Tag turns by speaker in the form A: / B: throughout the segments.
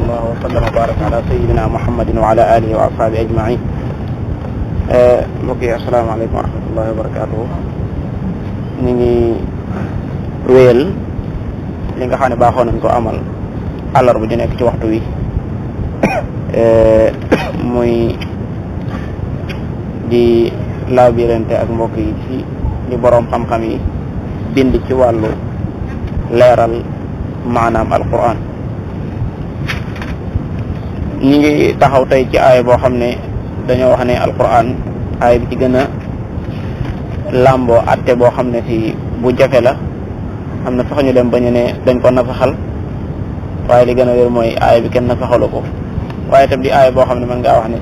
A: sallallahu wa sallam wa baraka ala sayyidina muhammadin wa ala alihi wa ashabihi ajmain. Mbokk yi asalaamaaleykum wa rahmatullahi wa barakatuhu. ñu ngi wéyal li nga xam ne baaxoo nañ ko amal àllarba ju nekk ci waxtu wi muy di laabirante ak mbokk yi ci li boroom xam-xam yi bind ci wàllu leeral maanaam alquran. ñi ngi taxaw tey ci aaya boo xam ne dañoo wax ne alquran aaya bi ci gën a làmboo atte boo xam ne si bu jafe la. am na sax ñu dem ba ñu ne dañ ko nasaxal, waaye li gën a wér mooy aaya bi kenn nasaxalu ko. waaye tam di aaya boo xam ne mën ngaa wax ne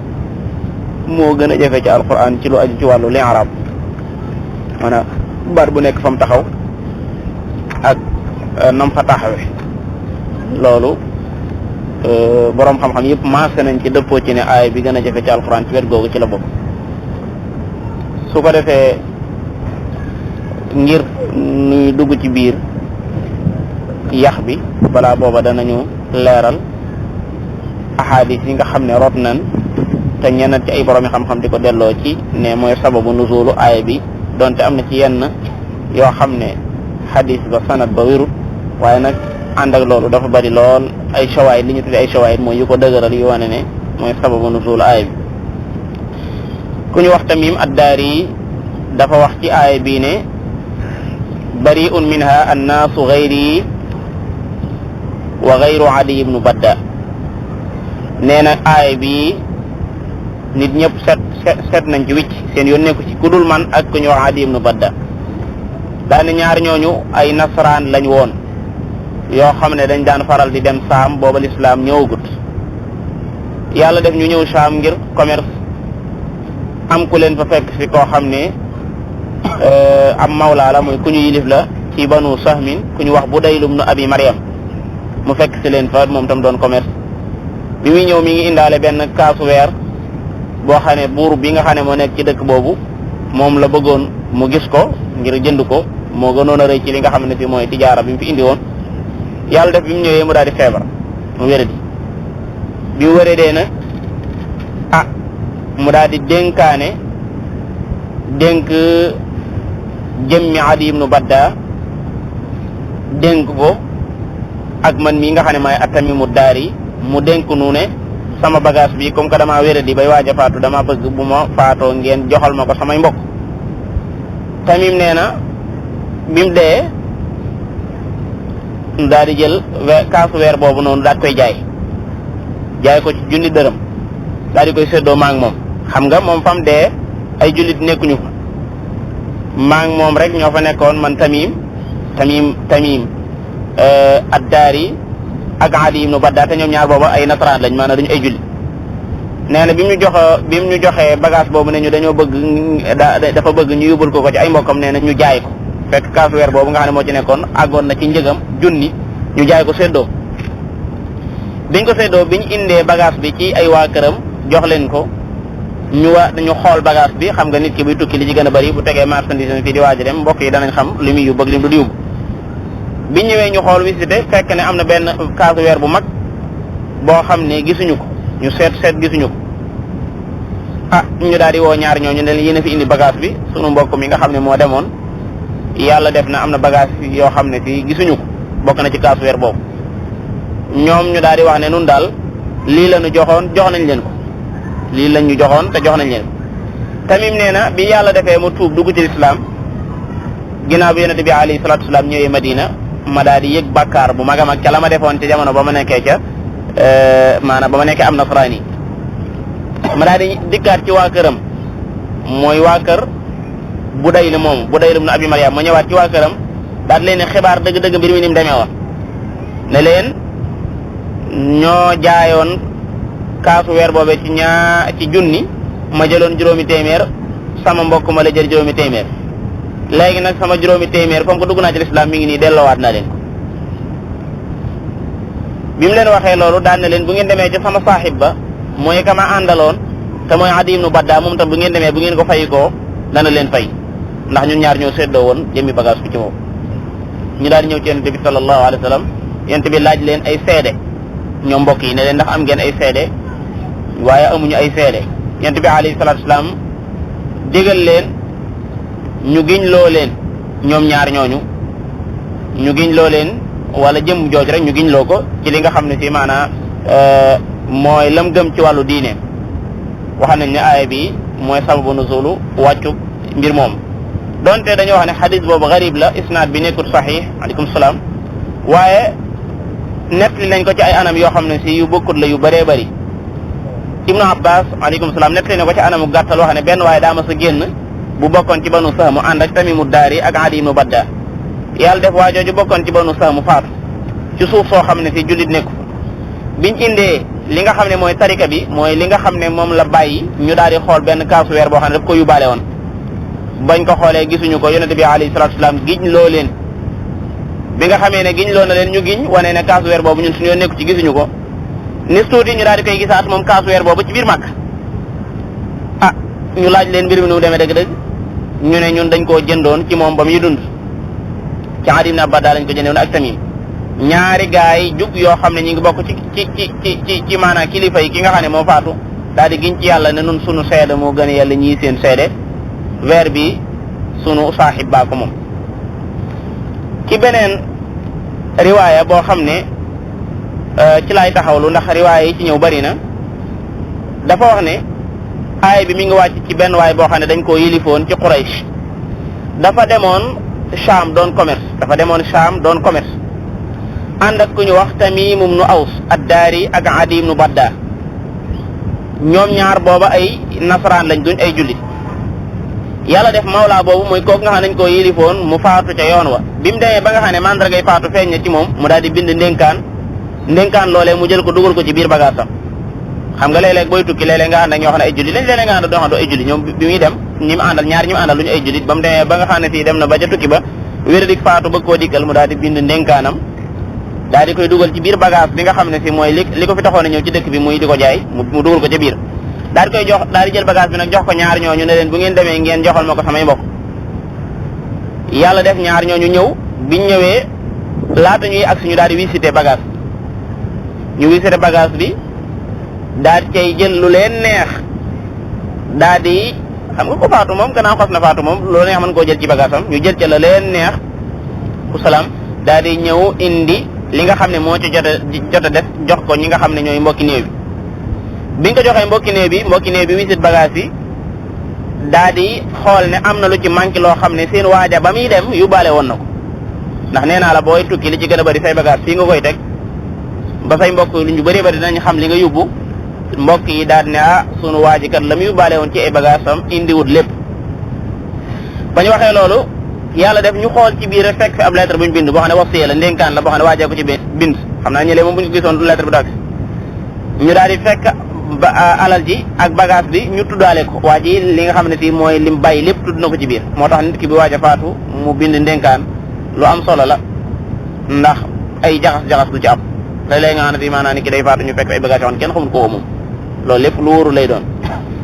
A: moo gën a jafe ci alquran ci lu aju ci wàllu li arab, maanaam baat bu nekk fa mu taxaw ak nam fa taxawe. loolu boroom xam-xam yëpp maase nañ ci dëppoo ci ne aaya bi gën a jafe ci alquran ci wet googu ci la bokk. su ko defee ngir nuy dugg ci biir yax bi balaa booba danañu leeral ahadis yi nga xam ne rot nañ te ñenn ci ay boroomi xam-xam di ko delloo ci ne mooy sababu nuzulu aaya bi, donte am na ci yenn yoo xam ne hadis ba sanad ba wérut, waaye nag ànd ak loolu dafa bari lool ay shawaahid, li ñu tuddee ay shawaahid mooy yu ko dëgëral yu wane ne mooy sababu nuzulu aaya bi. ku ñu wax Tamim ad-Dari dafa wax ci aaya bii ne bari'un minha annaasu gayri wa gayru Adi ibnu Badda. nee na aaya bi nit ñëpp set nañ ci wicc, seen yoon nekku ci ku dul man ak ku ñu wax Adi ibnu Badda. daane ñaar ñooñu ay nasaraan lañ woon yoo xam ne dañ daan faral di dem saam booba lislaam ñëwagut. yàlla def ñu ñëw saam ngir commerce, am ku leen fa fekk fi koo xam ne am mawlaa la, muy ku ñu yilif la ci banu sahmin, ku ñu wax Budayl ibnu Abi Maryam. mu fekk si leen fa moom tam doon commerce. bi muy ñëw mi ngi indaale benn kaasu weer boo xam ne buur bi nga xam ne moo nekk ci dëkk boobu moom la bëggoon mu gis ko ngir jënd ko, moo gënoon a rëy ci li nga xam ne fi mooy tijaara bi mu fi indi woon. yàlla def bi mu ñëwee mu daal di feebar, mu wéradi. bi mu wéradee nag mu daal di dénk jëmmi Adi ibnu Badda, dénk ko ak man mii nga xam ne maay At-Tamimu Daari, mu dénk nu ne sama bagage bi comme que damaa wéradi bay waaj a faatu, dama bëgg bu ma faatoo ngeen joxal ma ko samay mbokk. Tamim nee na bi mu dee daal di jël kaasu weer boobu noonu daal koy jaay ko ci junni dërëm, daal di koy séddoo maa ngi moom. xam nga moom fam dee ay jullit nekkuñu fa, maa ngi moom rek ñoo fa nekkoon, man Tamim ad-Dari ak Adi ibnu Badda, te ñoom ñaar booba ay nasaraan lañ, maanaam duñu ay jullit. nee na bi mu ñu joxee bagage boobu ne ñu dañoo bëgg dafa bëgg ñu yóbbul ko ci ay mbokkam, nee na ñu jaay ko, fekk kaasu weer boobu nga xam ne moo ci nekkoon àggoon na ci njëgam junni, ñu jaay ko séddoo. biñ ko séddoo biñ indee bagage bi ci ay waa këram jox leen ko, ñu xool bagage bi. xam nga nit ki buy tukki li ci gën a bari bu tegee marchandise fii di waaj a dem, mbokk yi danañ xam li muy yóbbu ak li mu du yóbbu. biñ ñëwee ñu xool visité, fekk ne am na benn kaasu weer bu mag boo xam ne gisuñu ko, ñu seet gisuñu ko. ñu daal di woo ñaar ñooñu ne leen yéen a fi indi bagage bi, sunu mbokk mi nga xam ne moo demoon yàlla def na am na bagage yoo xam ne fii gisuñu ko, bokk na ci kaasu weer boobu. ñoom ñu daal di wax ne nun daal lii la ñu joxoon jox nañ leen ko, lii lañ ñu joxoon te jox nañ leen ko. Tamim nee na bi yàlla defee mu tuub dugg ci lislaam, ginnaaw bi yonente bi alayhi salaatu wasalaam ñëwee Madina, ma daal di yëg bàkkaar bu mag a mag ca la ma defoon ci jamono ba ma nekkee maanaam ba ma nekkee am nasraani. ma daal di dikkaat ci waa këram, mooy waa kër Budayl moomu, Budayl ibnu Abi Maryam. ma ñëwaat ci waa këram daal di leen xibaar dëgg-dëgg mbir mi ni mu demee woon, ne leen ñoo jaayoon kaasu weer boobee ci junni, ma jëloon juróomi téeméer, sama mbokk ma la jël juróomi téeméer. léegi nag sama juróomi téeméer comme que dugg naa ci lislaam mi ngi nii delloowaat naa leen ko. bi mu leen waxee loolu daan na leen bu ngeen demee ci sama saaxib ba, mooy kama àndaloon te mooy Adi ibnu Badda, moom tam bu ngeen demee bu ngeen ko fay koo dana leen fay, ndax ñun ñaar ñoo séddoo woon jëmmi bagage bi ci moom. ñu daal di ñëw ci yonent bi sallallahu alayhi wa sallam, yonent bi laaj leen ay seede ñoom mbokk yi ne leen ndax am ngeen ay seede waaye amuñu ay seede yonent bi alayhi salaatu wasalaam digal leen ñu giñ loo leen ñoom ñaar ñooñu ñu giñ loo leen wala jëm jooj rek ñu giñ loo ko ci li nga xam ne si maanaam mooy lam gëm ci wàllu diine wax nañ ne aaya bi mooy sababu nuzulu wàccu mbir moom donte dañoo wax ne xadis boobu garib la isnaad bi nekkul saxiix aleykum salaam waaye nettali nañ ko ci ay anam yoo xam ne si yu bokkut la yu bëree bëri ibnu abbas aleykum salaam nettali na ko ci anamu gàttal wax ne benn waaye daa ma sa génn bu bokkoon ci banu sahmu ànd ak tamimu daari ak adi ibnu badda yàlla def waa jooju bokkoon ci banu sahmu faatu ci suuf soo xam ne si jullit nekku biñ indee li nga xam ne mooy tarika bi mooy li nga xam ne moom la bàyyi ñu daal di xool benn kaasu weer boo xam ne daf ko yóbbaale woon bañ ko xoolee gisuñu ko yonente bi alayhi salaatu wasalaam giñ loo leen bi nga xamee ne giñ loo na leen ñu giñ wane ne kaasu weer boobu ñun suñu yoon nekku ci gisuñu ko nis tuuti ñu daal di koy gisaat moom kaasu weer boobu ci biir màkk ah ñu laaj leen mbir mi nu mu demee dëgg-dëgg ñu ne ñun dañ koo jëndoon ci moom ba muy dund ci Adi ibn Abada lañ ko jëndoon ak Tamim ñaari gaay yi jug yoo xam ne ñi ngi bokk ci maanaam kilifa yi ki nga xam ne moo faatu daal di giñ ci yàlla ne nun sunu seede moo gën a yàlla ñii seen seede weer bi sunu saaxib baa ko moom ci beneen riwaaya boo xam ne ci laay taxawlu ndax riwaaya yi ci ñëw bari na dafa wax ne aay bi mi ngi wàcc ci benn waay boo xam ne dañ koo yilifoon ci Quraysh dafa demoon Sham doon commerce ànd ak ku ñu wax Tamim ibnu Aws ad-Dari ak Adi ibnu Badda ñoom ñaar booba ay nasaraan lañ duñ ay jullit yàlla def mawlaa boobu mooy kooku nga xam ne dañ koo yilifoon mu faatu ca yoon wa bi mu demee ba nga xam ne mandargay faatu feeñ na ci moom mu daal di bind ndénkaan loolee mu jël ko dugal ko ci biir bagaasam xam nga léeg-léeg booy tukki léeg-léeg nga ànd ak ñoo xam ne ay jullit lañ léeg-léeg nga ànd doo xam ne ay jullit ñoom bi muy dem ñi mu àndal ñaar ñi mu àndal lu ñu ay jullit ba mu demee ba nga xam ne fii dem na ba ca tukki ba wéradik faatu bëgg koo dikkal mu daal di bind ndénkaanam daal di koy dugal ci biir bagage bi nga xam ne si mooy li ko fi taxoon a ñëw ci dëkk bi muy di ko jaay mu dugal ko ca biir daal di koy jox daal di jël bagage bi nag jox ko ñaar ñooñu ne leen bu ngeen demee ngeen joxal ma ko samay mbokk yàlla def ñaar ñooñu ñëw biñ ñëwee laata ñuy agsi ñu daal di visiter bagage ñu visiter bagage bi daal di cay jël lu leen neex daal di xam nga ko faatu moom gannaaw xas na faatu moom lu neex mën koo jël ci bagage am ñu jël ca la leen neex ku salaam daal di ñëw indi li nga xam ne moo ci jot a def jox ko ñi nga xam ne ñooy mbokki néew bi biñ ko joxee mbokki néew bi visite bagage bi daa di xool ne am na lu ci manqué loo xam ne seen waaja ba muy dem yóbbaale woon na ko ndax nee naa la booy tukki li ci gën a bëri say bagage fii nga koy teg ba say mbokk lu ñu bëree bëri dinañ xam li nga yóbbu mbokk yi daal ne sunu waaji kat la mu yóbbaale woon ci ay bagage am indiwut lépp ba ñu waxee loolu yàlla def ñu xool ci biir rek fekk fi ab lettre bu ñu bind boo xam ne wasiya la ndénkaan la boo xam ne waajee ko ci bind xam naa ñëlee moom bu ñu ko gisoon du lettre bi daal ñu daal di fekk alal ji ak bagage bi ñu tuddaale ko waa ji li nga xam ne si mooy lim bàyyi lépp tudd na ko ci biir moo tax nit ki bi waaj a faatu mu bind ndénkaan lu am solo la ndax ay jaxas du ci am léeg-léeg nga xam ne si maanaam nit ki day faatu ñu fekk ay bagage yoo xam ne kenn xamul ko moom loolu lépp lu wóoru lay doon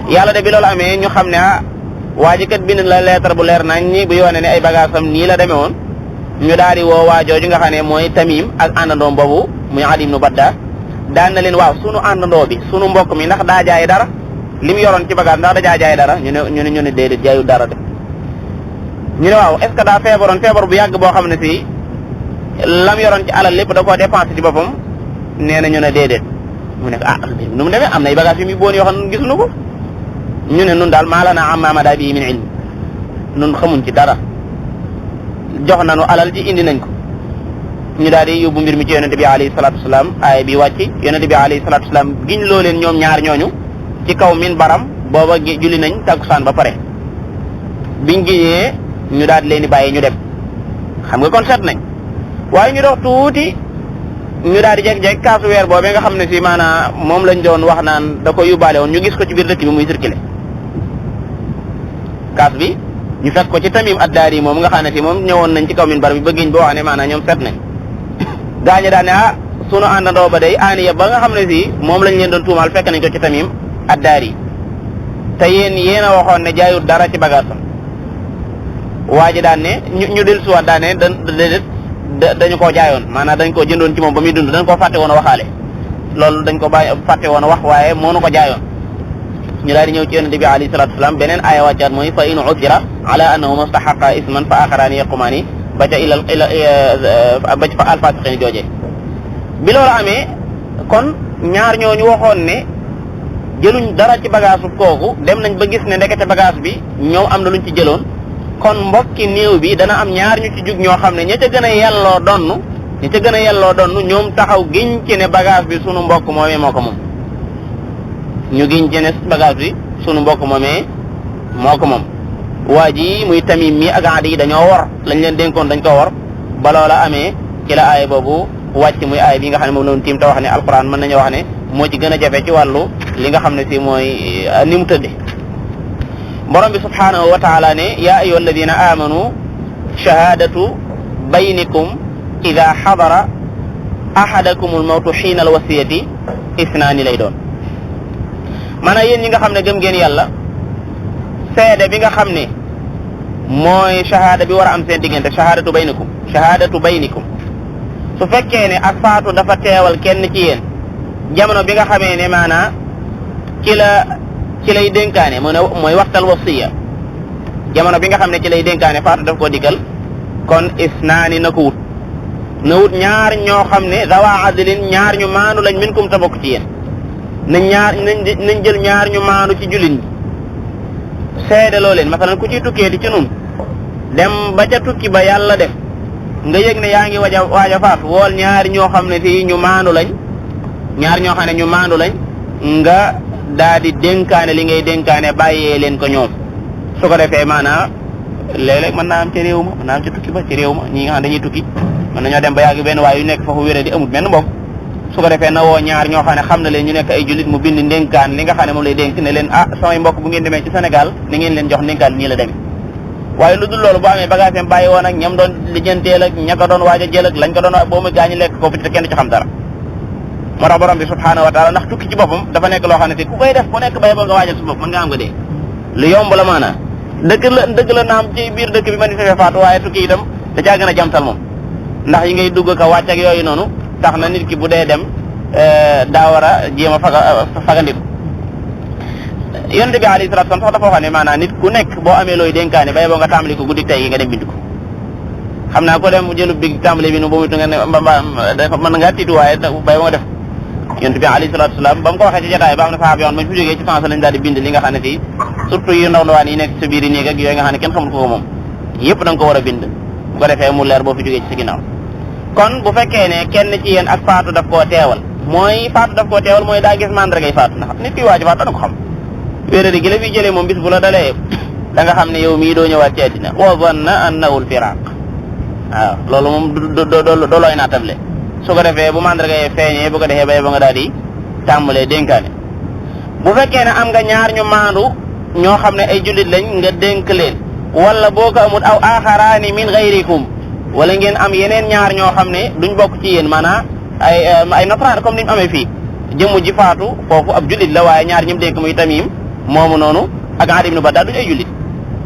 A: yàlla de bi loolu amee ñu xam ne waa ji kat bind la lettre bu leer nañ ñi bu yoone ne ay bagage am nii la demee woon ñu daal di woo waa jooju nga xam ne mooy Tamim ak àndandoom boobu muy Adi ibnu Badda daan na leen waaw sunu àndandoo bi sunu mbokk mi ndax daa jaay dara li mu yoroon ci bagage ndax da jaay dara ñu ne déedéet jaayul dara de ñu ne waaw est ce que daa feebaroon feebar bu yàgg boo xam ne si lam yoroon ci alal lépp da koo dépensé ci boppam nee na ñu ne déedéet mu ne nu mu demee am nay bagage yu muy boon yoo xam ne gisuñu ko ñu ne nun daal maa la naa am maamada bii min ilm nun xamuñ ci dara jox nañu alal ji indi nañ ko ñu daal di yóbbu mbir mi ci yonente bi alayhi salatu wasalaam aaya bi wàcc yonente bi alayhi salatu wasalaam giñ loo leen ñoom ñaar ñooñu ci kaw min baram booba julli nañ takkusaan ba pare biñ giñee ñu daal di leen di bàyyi ñu dem xam nga kon set nañ waaye ñu dox tuuti ñu daal di jeg-jeg kaasu weer boobee nga xam ne si maanaam moom lañ doon wax naan da ko yóbbaale woon ñu gis ko ci biir dëkk bi muy circulé kaas bi ñu fekk ko ci Tamim ad-Dari moom nga xam ne si moom ñëwoon nañ ci kaw min bar bi ba giñ boo xam ne maanaam ñoom set nañ gaañu daan ne sunu àndandoo ba day aaniya ba nga xam ne si moom lañ leen doon tuumaal fekk nañ ko ci Tamim ad-Dari te yéen a waxoon ne jaayut dara ci bagaasam waa ji daan ne ñu del suwaat daan ne dañu koo jaayoon maanaam dañ koo jëndoon ci moom ba muy dund dañ koo fàtte woon a waxaale loolu dañ ko bàyyi fàtte woon a wax waaye moo nu ko jaayoon ñu daal di ñëw ci yonente bi alayhi salatu wasalam beneen aaya wàccaat mooy fa in usira ala annahuma stahaqa isman fa axaraani yaqumaani ba ca ba ca fa alfasiqin joojee bi loolu amee kon ñaar ñooñu waxoon ne jëluñ dara ci bagage kooku dem nañ ba gis ne ndekete bagage bi ñoom am na luñ ci jëloon kon mbokki néew bi dana am ñaar ñu ci jug ñoo xam ne ña ca gën a yelloo donn ñoom taxaw giñ ci ne bagage bi sunu mbokk moomee moo ko moom ñu giñ ci ne bagage bi sunu mbokk moomee moo ko moom waa ji muy Tamim mi ak Adi yi dañoo wor lañ leen dénkoon dañ ko wor ba loola amee ci la aaya boobu wàcc muy aaya bi nga xam ne moom la woon tiim te wax ne alquran mën nañu wax ne moo ci gën a jafe ci wàllu li nga xam ne si mooy ni mu tëdde borom bi subhanahu wa taala ne ya ayyuha alladina amanu shahadatu baynikum ida xadara ahadakum almawtu xiina alwasiyati isnaani lay doon maanaam yéen ñi nga xam ne gëm ngeen yàlla seede bi nga xam ne mooy shahada bi war a am seen diggante shahadatu baynikum su fekkee ne ak faatu dafa teewal kenn ci yéen jamono bi nga xamee ne maanaa ci lay dénkaane mooy waxtal wasiya jamono bi nga xam ne ci lay dénkaane faatu daf koo digal kon isnaani na ko wut ñaar ñoo xam ne zawa adlin ñaar ñu maanu lañ minkum ta bokk ci yéen nañ jël ñaar ñu maanu ci jullit ñi seede loo leen masalan ku ciy tukkee di ci nun dem ba ca tukki ba yàlla def nga yëg ne yaa ngi waaj a faatu wool ñaar ñoo xam ne fii ñu maanu lañ nga daa di dénkaane li ngay dénkaane bàyyee leen ko ñoom su ko defee maanaam léeg-léeg mën naa am ci réew ma mën naa am ci tukki ba ci réew ma ñi nga xam dañuy tukki mën nañoo dem ba yàgg benn waaye yu nekk foofu wéré di amul benn mbokk su ko defee na woo ñaar ñoo xam ne xam na leen ñu nekk ay jullit mu bind ndénkaan li nga xam ne moom lay dénk ne leen samay mbokk bu ngeen demee ci Sénégal ni ngeen leen jox ndénkaan nii la demee waaye lu dul loolu boo amee bagage am bàyyi woon ak ñam doon lijjanteel ak ña ko doon waaj a jël ak lañ ko doon boo mu gaañu lekk ko te kenn ci xam dara moo tax borom bi subhanahu wa taala ndax tukki ci boppam dafa nekk loo xam ne ku koy def ku nekk bay boo nga waajal su bopp mën nga am nga dee lu yomb la maanaam dëgg la naam ci biir dëkk bi ma ni fefee faatu waaye tukki itam da caa gën a jamtal moom ndax yi ngay dugg ka wàcc ak yooyu noonu tax na nit ki bu dee dem daa war a jéem a fagandiku yonent bi alayhi salaatu salaam sax dafa wax ne maanaam nit ku nekk boo amee looy dénkaane bay boo nga tàmbali ko guddi tey gi nga dem bind ko xam naa ko dem jëlub big tàmbali bi nu ba muytu nga ne mën ngaa tiitu waaye bay boo nga def yonent bi alayhi salaatu salaam ba mu ko waxee ci jotaay ba am na saxaaba yoon bañ fi jógee ci sens lañ daal di bind li nga xam ne fii surtout yu ndaw ndawaan yi nekk sa biir yi néeg ak yooyu nga xam ne kenn xamul ko moom yëpp da nga ko war a bind bu ko defee mu leer boo fi jógee ci sa ginnaaw kon bu fekkee ne kenn ci yéen ak faatu daf koo teewal mooy daa gis mandargay faatu ndax nit ki waaj faatu dana ko xam wéeradi gi la fi jëlee moom bis bu la dalee da nga xam ne yow mii doo ñëwaat ci àddina wa zanna annahu al-firaq waaw loolu moom do looy naa table su ko defee bu mandargay feeñee bu ko defee bay ba nga daal di tàmbalee dénkaane bu fekkee ne am nga ñaar ñu maandu ñoo xam ne ay jullit lañ nga dénk leen wala boo ko amul aw axaraani min gayrikum wala ngeen am yeneen ñaar ñoo xam ne duñ bokk ci yéen maanaam ay nasaraan comme ni mu amee fii jëmm ji faatu foofu ab jullit la waaye ñaar ñi mu dénk muy Tamim moomu noonu ak Adi ibn Badda duñ ay jullit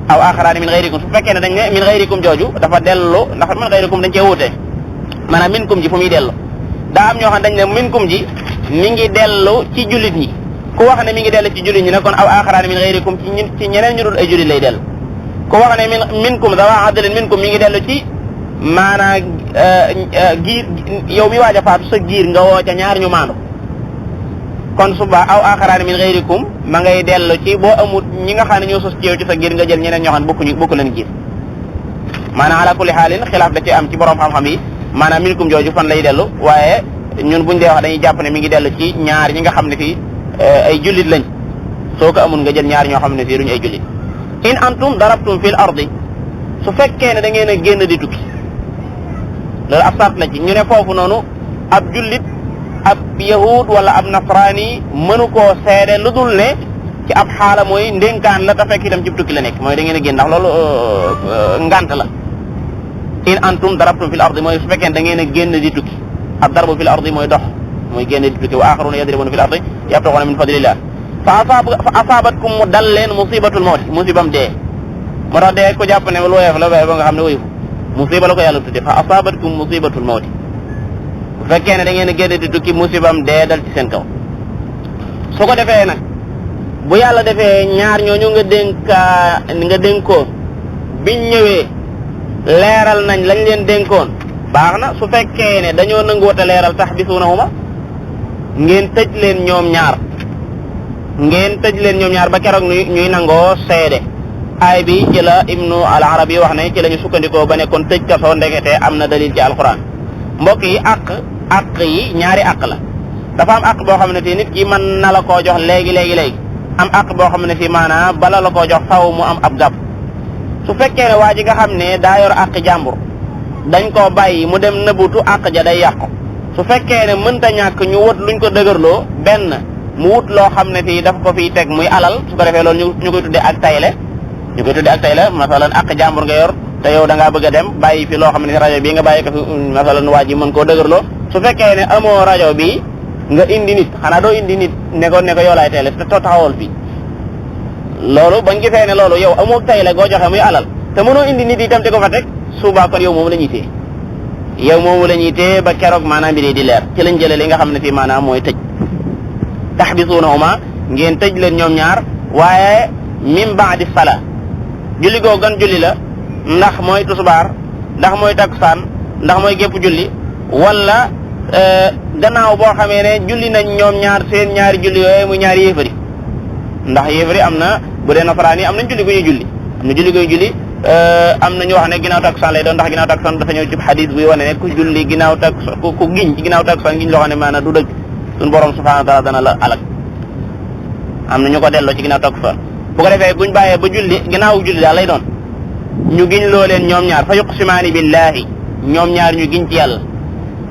A: aw axaraani min gayrikum su fekkee ne dañ ne min gayrikum jooju dafa dellu ndax min gayrikum dañ cee wuute maanaam minkum ji fu muy dellu daa am ñoo xam dañ ne minkum ji mi ngi dellu ci jullit ñi ku wax ne mi ngi dellu ci jullit ñi ne kon aw axaraani min gayrikum ci ñeneen ñu dul ay jullit lay dellu ku wax ne minkum dawa adlin minkum mi ngi dellu ci maanaam giir yow mi waaj a faatu sa giir nga woo ca ñaar ñu maandu kon suba aw axaraani min gayrikum ma ngay dellu ci boo amut ñi nga xam ne ñoo sos ci yow ci sa giir nga jël ñeneen ñoo xam ne bokku leen giir maanaam ala kulli xaalin xilaaf da ci am ci borom xam-xam yi maanaam minkum jooju fan lay dellu waaye ñun buñ dee wax dañuy jàpp ne mi ngi dellu ci ñaar ñi nga xam ne fii ay jullit lañ soo ko amul nga jël ñaar ñoo xam ne fii duñu ay jullit in antum darabtum fil ardi su fekkee ne da ngeen a génn di tukki loolu ab sart la ci ñu ne foofu noonu ab jullit ab yahud wala ab nasraani mënu koo seede lu dul ne ci ab xaala mooy ndénkaan la te fekk itam ci tukki la nekk mooy da ngeen a génn ndax loolu ngant la in antum darabtum fil ardi mooy su fekkee ne da ngeen a génn di tukki ab darbu fil ardi mooy dox mooy génn di tukki wa axaruna yadribuna fil ardi yabtaxuna min fadlillah fa asaabatkum mu dal leen musibatul mawti musibam dee moo tax dee ko jàpp ne lu woyof la waaye ba nga xam ne woyofu musiba la ko yàlla tudde fa asaabatkum musibatul mawti bu fekkee ne da ngeen a génn di tukki musibam dee dal ci seen kaw su ko defee nag bu yàlla defee ñaar ñooñu nga dénkoo biñ ñëwee leeral nañ lañ leen dénkoon baax na su fekkee ne dañoo nanguwut a leeral tax bisuunahuma ngeen tëj leen ñoom ñaar ba keroog ñuy nangoo seede aay bi ci la ibnu al arabi wax ne ci la ñu sukkandikoo ba ne kon tëj kaso ndekete am na dalil ci alquran mbokk yi àq yi ñaari àq la dafa am àq boo xam ne fii nit ki mën na la koo jox léegi am àq boo xam ne fii maanaam bala la koo jox faw mu am ab gàpp su fekkee ne waa ji nga xam ne daa yor àq jàmbur dañ koo bàyyi mu dem nëbbutu àq ja day yàqu su fekkee ne mënta ñàkk ñu wut luñ ko dëgërloo benn mu wut loo xam ne fii daf ko fiy teg muy alal su ko defee loolu ñu koy tuddee ak tayle masalan àq jàmbur nga yor te yow da ngaa bëgg a dem bàyyi fi loo xam ne rajo bii nga bàyyi ko fi masalan waa ji mën koo dëgërloo su fekkee ne amoo rajo bi nga indi nit xanaa doo indi nit ne ko yow laay tayle te taxawal fii loolu bañ gisee ne loolu yow amoo tayle goo joxe muy alal te mënoo indi nit itam te ko fa teg suba kon yow moomu la ñuy téye ba keroog maanaam mbir yi di leer ci lañ jëlee li nga xam ne fii maanaam mooy tëj taxbisuunahuma ngeen tëj leen ñoom ñaar waaye min baadi sala julli goo gan julli la ndax mooy tusbaar ndax mooy takkusaan ndax mooy gépp julli wala gannaaw boo xamee ne julli nañ ñoom ñaar seen ñaari julli yooyu muy ñaari yéefari ndax yéefari am na bu dee nasaraan yi am nañ julli gu ñuy julli am na julli gu ñuy julli am na ñu wax ne ginnaaw takkusaan lay doon ndax ginnaaw takkusaan dafa ñëw ci xadis buy wane ne ku julli ginnaaw takkusaan ku giñ ci ginnaaw takkusaan giñ loo xam ne maanaam du dëgg suñu borom subhanahu wa taala dana la alak am na ñu ko delloo ci ginnaaw takkusaan bu ko defee buñ bàyyee ba julli ginnaaw julli daal lay doon ñu giñ loo leen ñoom ñaar fa yuqsimaani billahi ñoom ñaar ñu giñ ci yàlla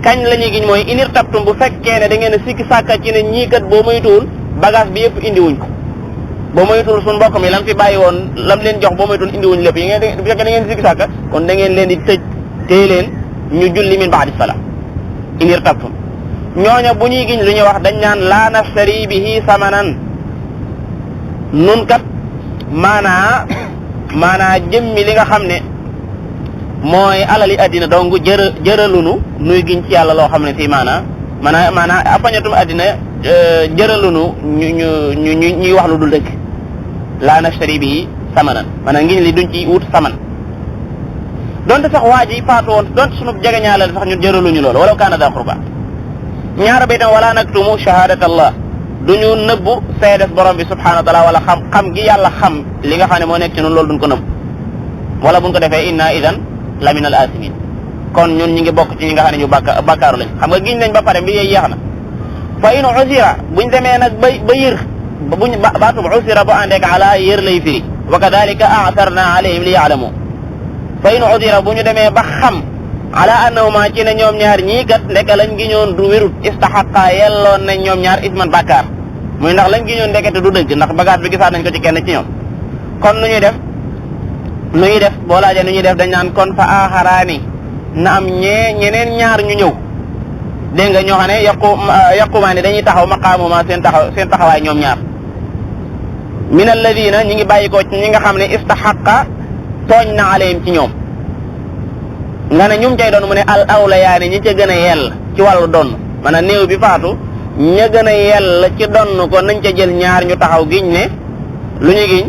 A: kañ la ñuy giñ mooy inir tabtum bu fekkee ne da ngeen a sikki sàkka ci ne ñii kat boo moytuwul bagage bi yëpp indi wuñ ko boo moytuwul suñu mbokk mi lam fi bàyyi woon lam leen jox boo moytuwul indi wuñ lépp yi ngeen bu fekkee da ngeen sikki sàkka kon da ngeen leen di tëj téye leen ñu julli min baadi sala inir tabtum ñooña bu ñuy giñ lu ñuy wax dañ naan laa nashtari bihi samanan nun kat maanaa jëmmi li nga xam ne mooy alali addina donc jëralunu nuy giñ ci yàlla loo xam ne fii maanaa apañatum addina jëralunu ñuy wax lu dul dëgg laa nashtari bihi samanan maanaam ngiñ li duñ ci wut saman donte sax waa ji faatu woon donte sunu jegeñaale sax ñun jëraluñu loolu walaw kaana daa qurba ñaara ba itam wala naktumu shahadat allah duñu nëbbu seedes borom bi subhanahu wa taala wala xam gi yàlla xam li nga xam ne moo nekk ci ñun loolu duñ ko nëbbu wala buñ ko defee inna idan la min al asimin kon ñun ñi ngi bokk ci ñi nga xam ne ñu bàkkaaru lañ xam nga giñ nañ ba pare mbi yeey yeex na fa in usira buñ demee nag ba yër baatub usira ba àndeek ala yër lay firi wa kadalika a'tarna alayhim li ya'lamu fa in usira bu ñu demee ba xam ala annahuma ci ne ñoom ñaar ñii kat ndeke lañ giñoon du wérut istahaqa yelloon nañ ñoom ñaar isman bàkkaar muy ndax lañ giñoon ndekete du dëgg ndax bagaat bi gisaat nañ ko ci kenn ci ñoom kon nu ñuy def boo laajee nu ñuy def dañ naan kon fa aaxaraani na am ñeneen ñaar ñu ñëw dégg nga ñoo xam ne yaqumaani dañuy taxaw maqaamuma seen taxawaay ñoom ñaar min alladina ñi ngi bàyyi ko ci ñi nga xam ne istahaqa tooñ na alayhim ci ñoom nga ne ñum cay doon mu ne al awlayaani ñi ca gën a yell ci wàllu donn maanaam néew bi faatu ña gën a yell ci donn ko nañ ca jël ñaar ñu taxaw giñ ne lu ñu giñ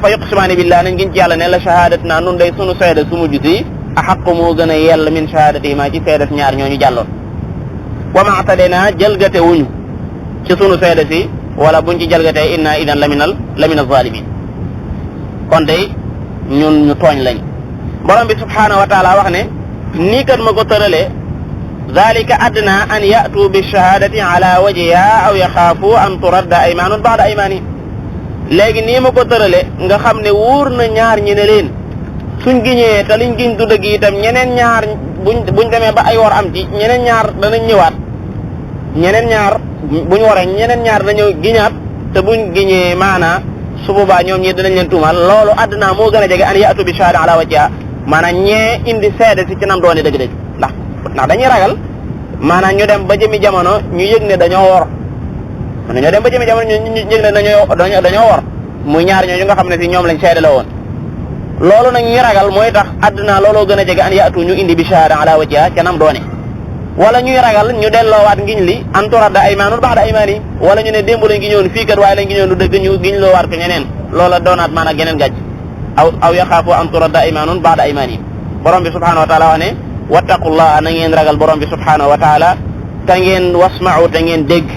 A: fa yuqsimaani billah nañ giñ ci yàlla ne la shahadat naa nun day sunu seede su mujj si axaqu moo gën a yell min shahadati ma ci seedes ñaar ñooñu jàlloon wa maatadena jëlgate wuñu ci sunu seede si wala buñ ci jëlgatee inna idan la min az-zalimin kon day ñun ñu tooñ lañ borom bi subhanahu wa taala wax ne nii kat ma ko tëralee dalika adna an ya'tu bi shahadati ala wajhiha aw yaxaafu an turadda aymanun ba'da aymanihim léegi nii ma ko tëralee nga xam ne wóor na ñaar ñi ne leen suñ giñee te liñ giñ du dëgg itam ñeneen ñaar buñ demee ba ay war am ci ñeneen ñaar danañ ñëwaat ñeneen ñaar buñ waree ñeneen ñaar dañoo giñaat te buñ giñee maanaa su boobaa ñoom ñi danañ leen tuumal loolu adna moo gën a jege an ya'tu bi shahada ala wajhiha maanaam ñee indi seede si ci nam doone dëgg-dëgg ndax dañuy ragal maanaam ñu dem ba jëmi jamono ñu yëg ne dañoo wor man ñoo dem ba jëmi jamono ñu yëg ne dañoo wor muy ñaar ñooñu nga xam ne si ñoom lañ seede la woon loolu nag ñu ragal mooy tax àdduna looloo gën a jege an yaatu ñu indi bi shahada ala wajhiha ca nam doone wala ñuy ragal ñu delloowaat ngiñ li an turadda aymaanun ba'da aymaanihim wala ñu ne démb lañ ngiñoon fii kat waaye lañ ngiñoon du dëgg ñu giñ loowaat ko ñeneen loola doonaat maanaam geneen gàcc aw yaxaafu an turadda aymaanun ba'da aymaanihim borom bi subhanahu wa taala wax ne wattaqullaha na ngeen ragal borom bi subhanahu wa taala te ngeen wasma'u te ngeen dégg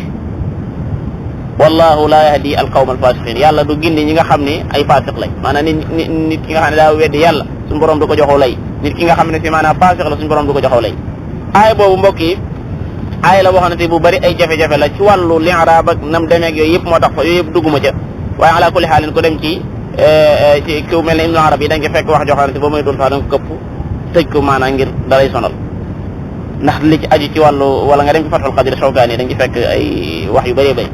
A: wallahu la yahdi alqawma alfasiqin yàlla du gindi ñi nga xam ne ay fasiq lañ maanaam nit ki nga xam ne daa weddi yàlla suñu borom du ko joxaw lay nit ki nga xam ne si maanaam fasiq la suñu borom du ko joxaw lay aaya boobu mbokk yi aaya la boo xam ne te bu bari ay jafe-jafe la ci wàllu li'raab ak nam demeeg yooyu yëpp moo tax fa yooyu yëpp dugguma ca waaye ala kulli xaalin ko dem ci ku mel ne Ibnu Arabi yi da nga fekk wax joo xam ne ba muy dul sax da nga këpp tëj ko maanaam ngir dalay sonal ndax li ci aju ci wàllu wala nga dem ci Fathul Qadir Shawkaani da nga ci fekk ay wax yu bëree bëri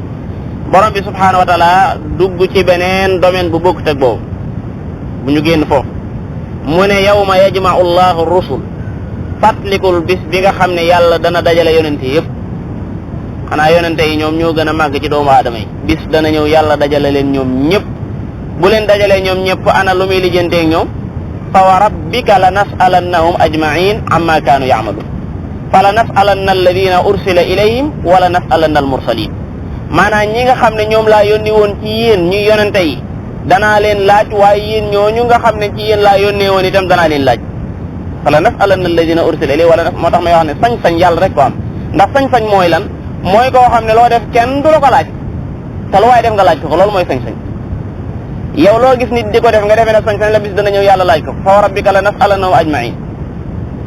A: borom bi subhaanahu wa taala dugg ci beneen domaine bu bokkut ak boobu bu ñu génn foofu mu ne yawma yajma'u Allahu rusul fàttalikul bis bi nga xam ne yàlla dana dajale yonente yëpp xanaa yonente yi ñoom ñoo gën a màgg ci doomu aadama yi bis dana ñëw yàlla dajale leen ñoom ñëpp bu leen dajalee ñoom ñëpp ana lu muy lijjanteeg ñoom fa wa rabbika la nas'alannahum ajma'in amma kaanu ya'malun fa la nas'alanna alladina ursila ilayhim wala nas'alanna almursalin maanaam ñi nga xam ne ñoom laa yónni woon ci yéen ñu yonente yi danaa leen laaj waaye yéen ñooñu nga xam ne ci yéen laa yónnee woon itam danaa leen laaj fala nas'alanna alladina ursila ilayhi wala moo tax may wax ne sañ-sañ yàlla rek ko am ndax sañ-sañ mooy lan mooy koo xam ne loo def kenn du la ko laaj te lu waaye def nga laaj ko loolu mooy sañ-sañ yow loo gis nit di ko def nga defee ne sañ-sañ la bis dana ñëw yàlla laaj ko fa rabbika la nas'alannahum ajma'in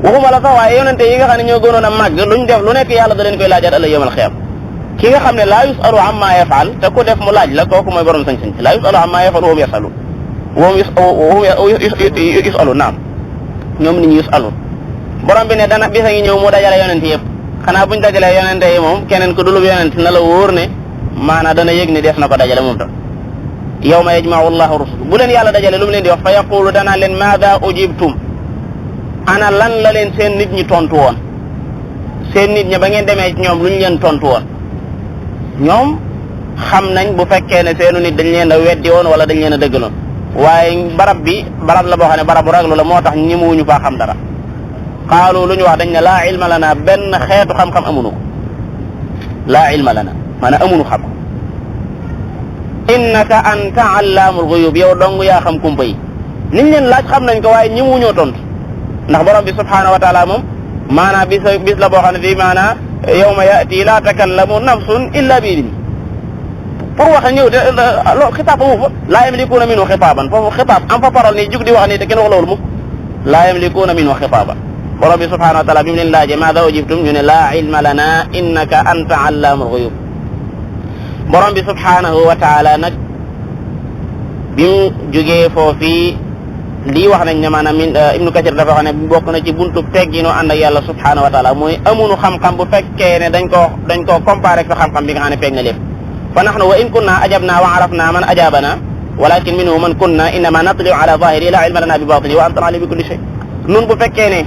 A: waxuma la sax waaye yonente yi nga xam ne ñoo gënoon a màgg luñ def lu nekk yàlla da leen koy laajaat ëllëg yawmal xiyaam ki nga xam ne laa yusalu amma yafal te ku def mu laaj la kooku mooy borom sañ-sañ laa yusalu amma yafal wa hum yasalu wa hum yusalu naam ñoom nit ñi yusalu borom bi ne dana bisa ngi ñëw mu dajale yonente yëpp xanaa buñ dajalee yonente yi moom keneen ku dulub yonente na la wóor ne maanaa dana yëg ne def na ko dajale moom tam yawma yajma'u Allahu rusul bu leen yàlla dajale lu mu leen di wax fa yaqulu danaa leen maada ujibtum ana lan la leen seen nit ñi tontu woon seen nit ñi ba ngeen demee ci ñoom lu ñu leen tontu woon ñoom xam nañ bu fekkee ne seenu nit dañ leen a weddi woon wala dañ leen a dëggaloon waaye barab la boo xam ne barabu raglu la moo tax ñi muñu faa xam dara qaalu lu ñu wax dañ ne laa ilma lana benn xeetu xam-xam amunu ko laa ilma lana maanaam amunu xam innaka anta allaamul ghuyub yow dong yaa xam kumpa yi niñ leen laaj xam nañ ko waaye ñi muñoo tontu ndax borom bi subhaanahu wa taala moom maanaam bis la boo xam ne bii maanaam yawma ya'ti laa takallamu nafsun illa bi idni pour waxe ñëw te loolu xitaab amu fa laa yamlikuuna minhu xitaaban foofu xitaab am fa parole nii jug di wax nii te kenn wax loolu mukk laa yamlikuuna minhu xitaaban borom bi subhaanahu wa taala bi mu leen laajee maada ujibtum ñu ne laa ilma lana innaka anta allaamul ghuyub borom bi subhaanahu wa taala nag bi mu jógee foofii lii wax nañ ne maanaam Ibnu Kasir dafa wax ne bokk na ci buntu tegginu ànd ak yàlla subhaanahu wa taala mooy amunu xam-xam bu fekkee ne dañ koo comparé ak sa xam-xam bi nga xam ne feeg na lépp fa nahnu wa in kunna ajabna wa arafna man ajabana walakin minhu man kunna innama natli'u ala zahiri la ilma lana bi batini wa anta alim bi kulli shay nun bu fekkee ne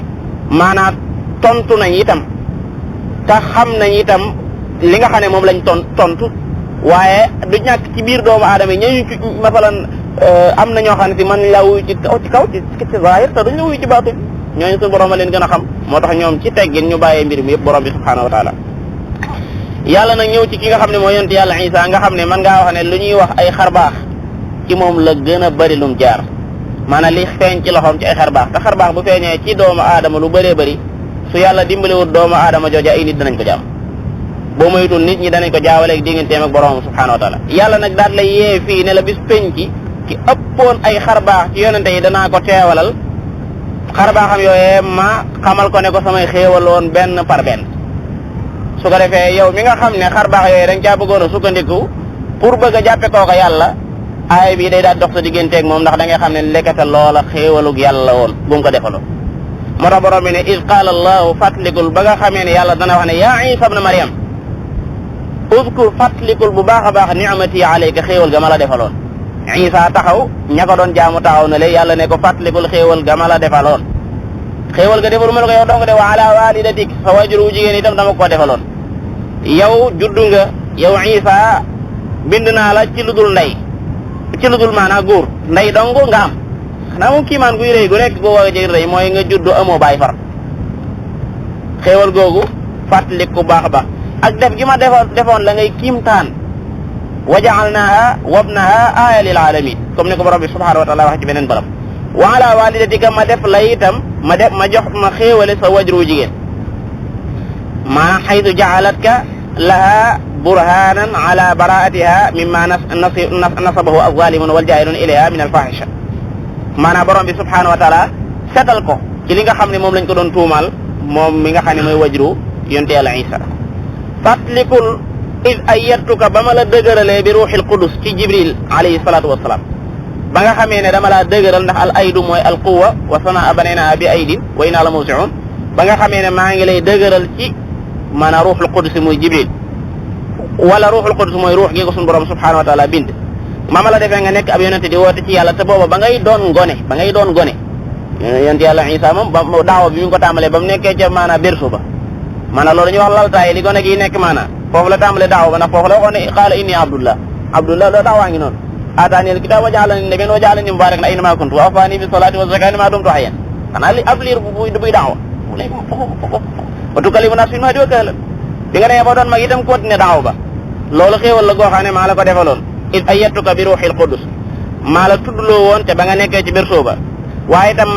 A: maanaam tontu nañ itam te xam nañ itam li nga xam ne moom lañ tontu waaye du ñàkk ci biir doomu aadama yi ñooñu ci masalan am na ñoo xam ne si man la wuyu ci kaw ci zahir te duñ la wuyu ci baatin ñooñu suñu borom a leen gën a xam moo tax ñoom ci teggin ñu bàyyee mbir mi yëpp borom bi subhaanahu wa taala yàlla nag ñëw ci ki nga xam ne mooy yonent yàlla Isa nga xam ne man ngaa wax ne lu ñuy wax ay xarbaax ci moom la gën a bëri lum jaar maanaam li feeñ ci loxoom ci ay xarbaax te xarbaax bu feeñee ci doomu aadama lu bëree bëri su yàlla dimbaliwul doomu aadama jooja ay nit danañ ko jaam boo moytul nit ñi danañ ko jaawaleeg digganteem ak borom subhaanahu wa taala yàlla nag daal la yee fii ne la bis penc ki ëppoon ay xarbaax ci yonente yi danaa ko teewalal xarbaaxam yooyee ma xamal ko ne ko samay xéewaloon benn par benn su ko defee yow mi nga xam ne xarbaax yooyee dañ caa bëggoon a sukkandiku pour bëgg a jàppe kooka yàlla aay bi day daal dox sa digganteeg moom ndax da ngay xam ne lekkata loola xéewalug yàlla woon bu mu ko defaloo moo tax borom bi ne iz qaala allahu fàttalikul ba nga xamee ne yàlla dana wax ne yaa Isa ibn Maryam uzkur fàttalikul bu baax a baax ni'mati alayka xéewal ga ma la defaloon Isa taxaw ña ko doon jaamu taxaw na le yàlla ne ko fàttalikul xéewal ga ma la defaloon xéewal ga defalu ma la ko yow dong de wa ala walidatik sa waajur wu jigéen itam dama ko defaloon yow juddu nga yow Isa bind naa la ci lu dul ndey ci lu dul maanaa góor ndey dong nga am xanaa moom kiimaan guy rëy gu nekk gu wàgg ci rëy mooy nga juddu amoo baay far xéewal googu fàttaliku baax ba ak def gi ma defoon la ngay kiimtaan wa ja'alnaha wabnaha aaya lil alamin comme ni ko borom bi subhanahu wa taala wax ci beneen barab wa ala walidatika ma def la itam ma jox ma xéewale sa wajru jigéen ma xaytu jaalatka laha burhanan ala baraatiha mimma nasabahu alzalimun waljahilun ilayha min alfahisha maanaam borom bi subhanahu wa taala setal ko ci li nga xam ne moom lañ ko doon tuumal moom mi nga xam ne mooy wajru yonte yàlla Isa fàttalikul id ayyatuka ba ma la dëgëralee bi ruuxil qudus ci jibril alayhi salatu wasalaam ba nga xamee ne dama laa dëgëral ndax al aydu mooy al quwa wa samaa banaynaha bi aydin wa inna la musiun ba nga xamee ne maa ngi lay dëgëral ci maanaam ruuxul qudus muy jibril wala ruuxul qudus mooy ruux gi ko suñu borom subhanahu wa taala bind ma la defee nga nekk ab yonente di woote ci yàlla te booba ba ngay doon gone yonent yàlla Isa moom ba daawa bi mi ngi ko tàmbalee ba mu nekkee ca maanaam berso ba maanaam loolu dañuy wax laltaay li gone gi nekk maanaam foofu la tàmbalee daawa ba ndax foofu la waxoon ne qaala inni abdullah loolu daawaa ngi noonu aataani al-kitaaba wa ja'alani nabiyyan wa ja'alani mubarakan aynama kuntu wa awfaani bis salaati wa zakaati ma dumtu hayyan xanaa li ab liir buy daawa wa tukallimu naas fil mahdi wa kahlan bi nga demee ba doon mag itam continué daawa ba loolu xéewal la goo xam ne maa la ko defaloon id ayyatuka bi ruuxil qudus maa la tuddloo woon te ba nga nekkee ci berso ba waaye itam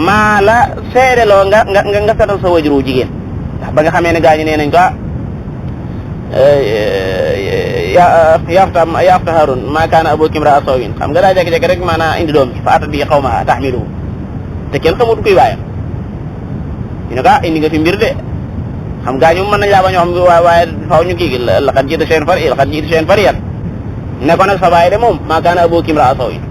A: maa la seedeloo nga setal sa wajuru jigéen ndax ba nga xamee ne gaa ñi nee nañ ko yaafta Haarun maa kaana abuki imra'a sawin xam nga daa jékki-jékki rek maanaam indi doom bi fa atat bi qawmaha tahmiluhu te kenn xamut kuy baayam ñu ne ko indi nga fi mbir de xam gaa ñu mën nañ laa ba ñoo xam waaye faaw ñu kii gi laqad ji'ta shay'an fariyyan ne ko nag sa baay de moom maa kaana abuki imra'a sawin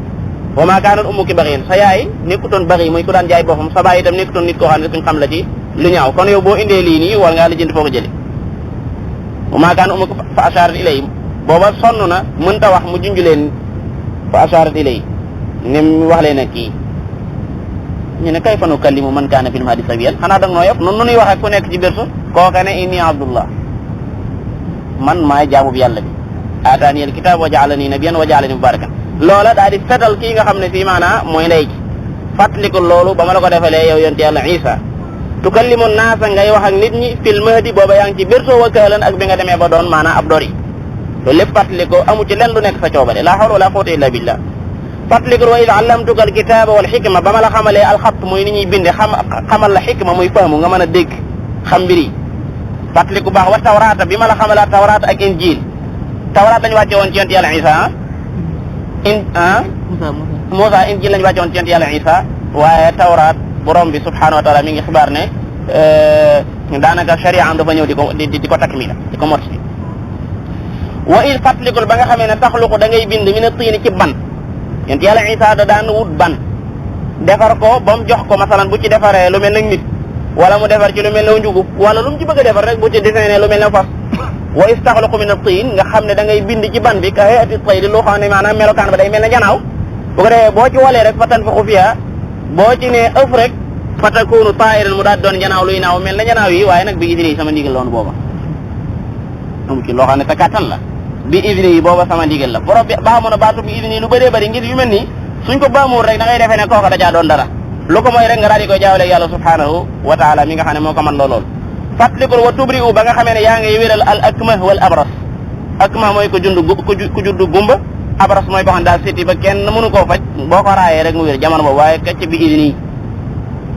A: wa maa kaanat ummuki baghiyan sa yaay nekkutoon baghi muy ku daan jaay boppam sa baay itam nekkutoon nit koo xam ne suñ xam la ci lu ñaaw kon yow boo indee lii nii war ngaa la jënd foo ko jëlee wa maa kaana ummuki fa asharat ilayhi booba sonn na mënta wax mu junj leen fa asharat ilayhi ne mu wax leen ak kii ñu ne kayfa nukallimu man kaana fil mahdi sabiyyan xanaa dag noo yof noonu nuy waxee ku nekk ci berso kooka ne inni abdullah man maay jaamu bi yàlla bi aataani al kitaab wa ja'alani nabiyyan wa ja'alani mubarakan loola daal di fetal kii nga xam ne fii maanaa mooy ndey ji fàttaliku loolu ba ma la ko defalee yow yonte yàlla Isa tukallimu naasa ngay wax ak nit ñi fil mahdi booba yaa ngi ci berso wa kahlan ak bi nga demee ba doon maanaa ab dori loolu lépp fàttaliku amu ci lenn lu nekk sa coobare la hawla wala quwwata illa billah fàttaliku wa id allamtuka al kitaaba wal xikma ba ma la xamalee alxatt muy ni ñuy binde xamal la xikma muy fahmu nga mën a dégg xam mbir yi fàttaliku baax wa tawraata bi ma la xamalee tawraat ak injil tawraat lañu wàcce woon ci yonte yàlla Isa Moussa injil lañu wàcce woon ci yonte yàlla Isa waaye tawraat borom bi subhanahu wa taala mi ngi xibaar ne daanaka sharia am dafa ñëw di ko takmila di ko mottali wa id fàttalikul ba nga xamee ne taxluqu da ngay bind mi ne tiini ci ban yonte yàlla Isa da daan wut ban defar ko ba mu jox ko masalan bu ci defaree lu mel ne nit wala mu defar ci lu mel ne njugub wala lu mu ci bëgg a defar rek bu ci dessiné lu mel ne fas wa is taxluqu min at-tiin nga xam ne da ngay bind ci ban bi ka hay'ati at-tayr loo xam ne maanaam melokaan ba day mel ne janaaw bu ko defee boo ci walee rek fa tanfaxu fiihaa boo ci ne ëf rek fa takuunu taa'iran mu daal doon janaaw luy naaw mel ne janaaw yi waaye nag bi idni sama ndigal loonu booba amu ci loo xam ne sa kàttan la bi idni yi booba sama ndigal la borom bi baaxamoon na baatu bi idni lu bëree bëri ngir yu mel nii suñ ko baamuwul rek da ngay defee ne kooka da caa doon dara lu ko mooy rek nga daal di koy jaawale yàlla subhanahu wa taala mi nga xam ne moo ko man lool fàttalikul wa tubri u ba nga xamee ne yaa ngay wéral al akmah wal abras akmah mooy ko juddu gumba abras mooy boo xam daal siti ba kenn mënu koo faj boo ko raayee rek mu wér jamono boobu waaye kacc bi idni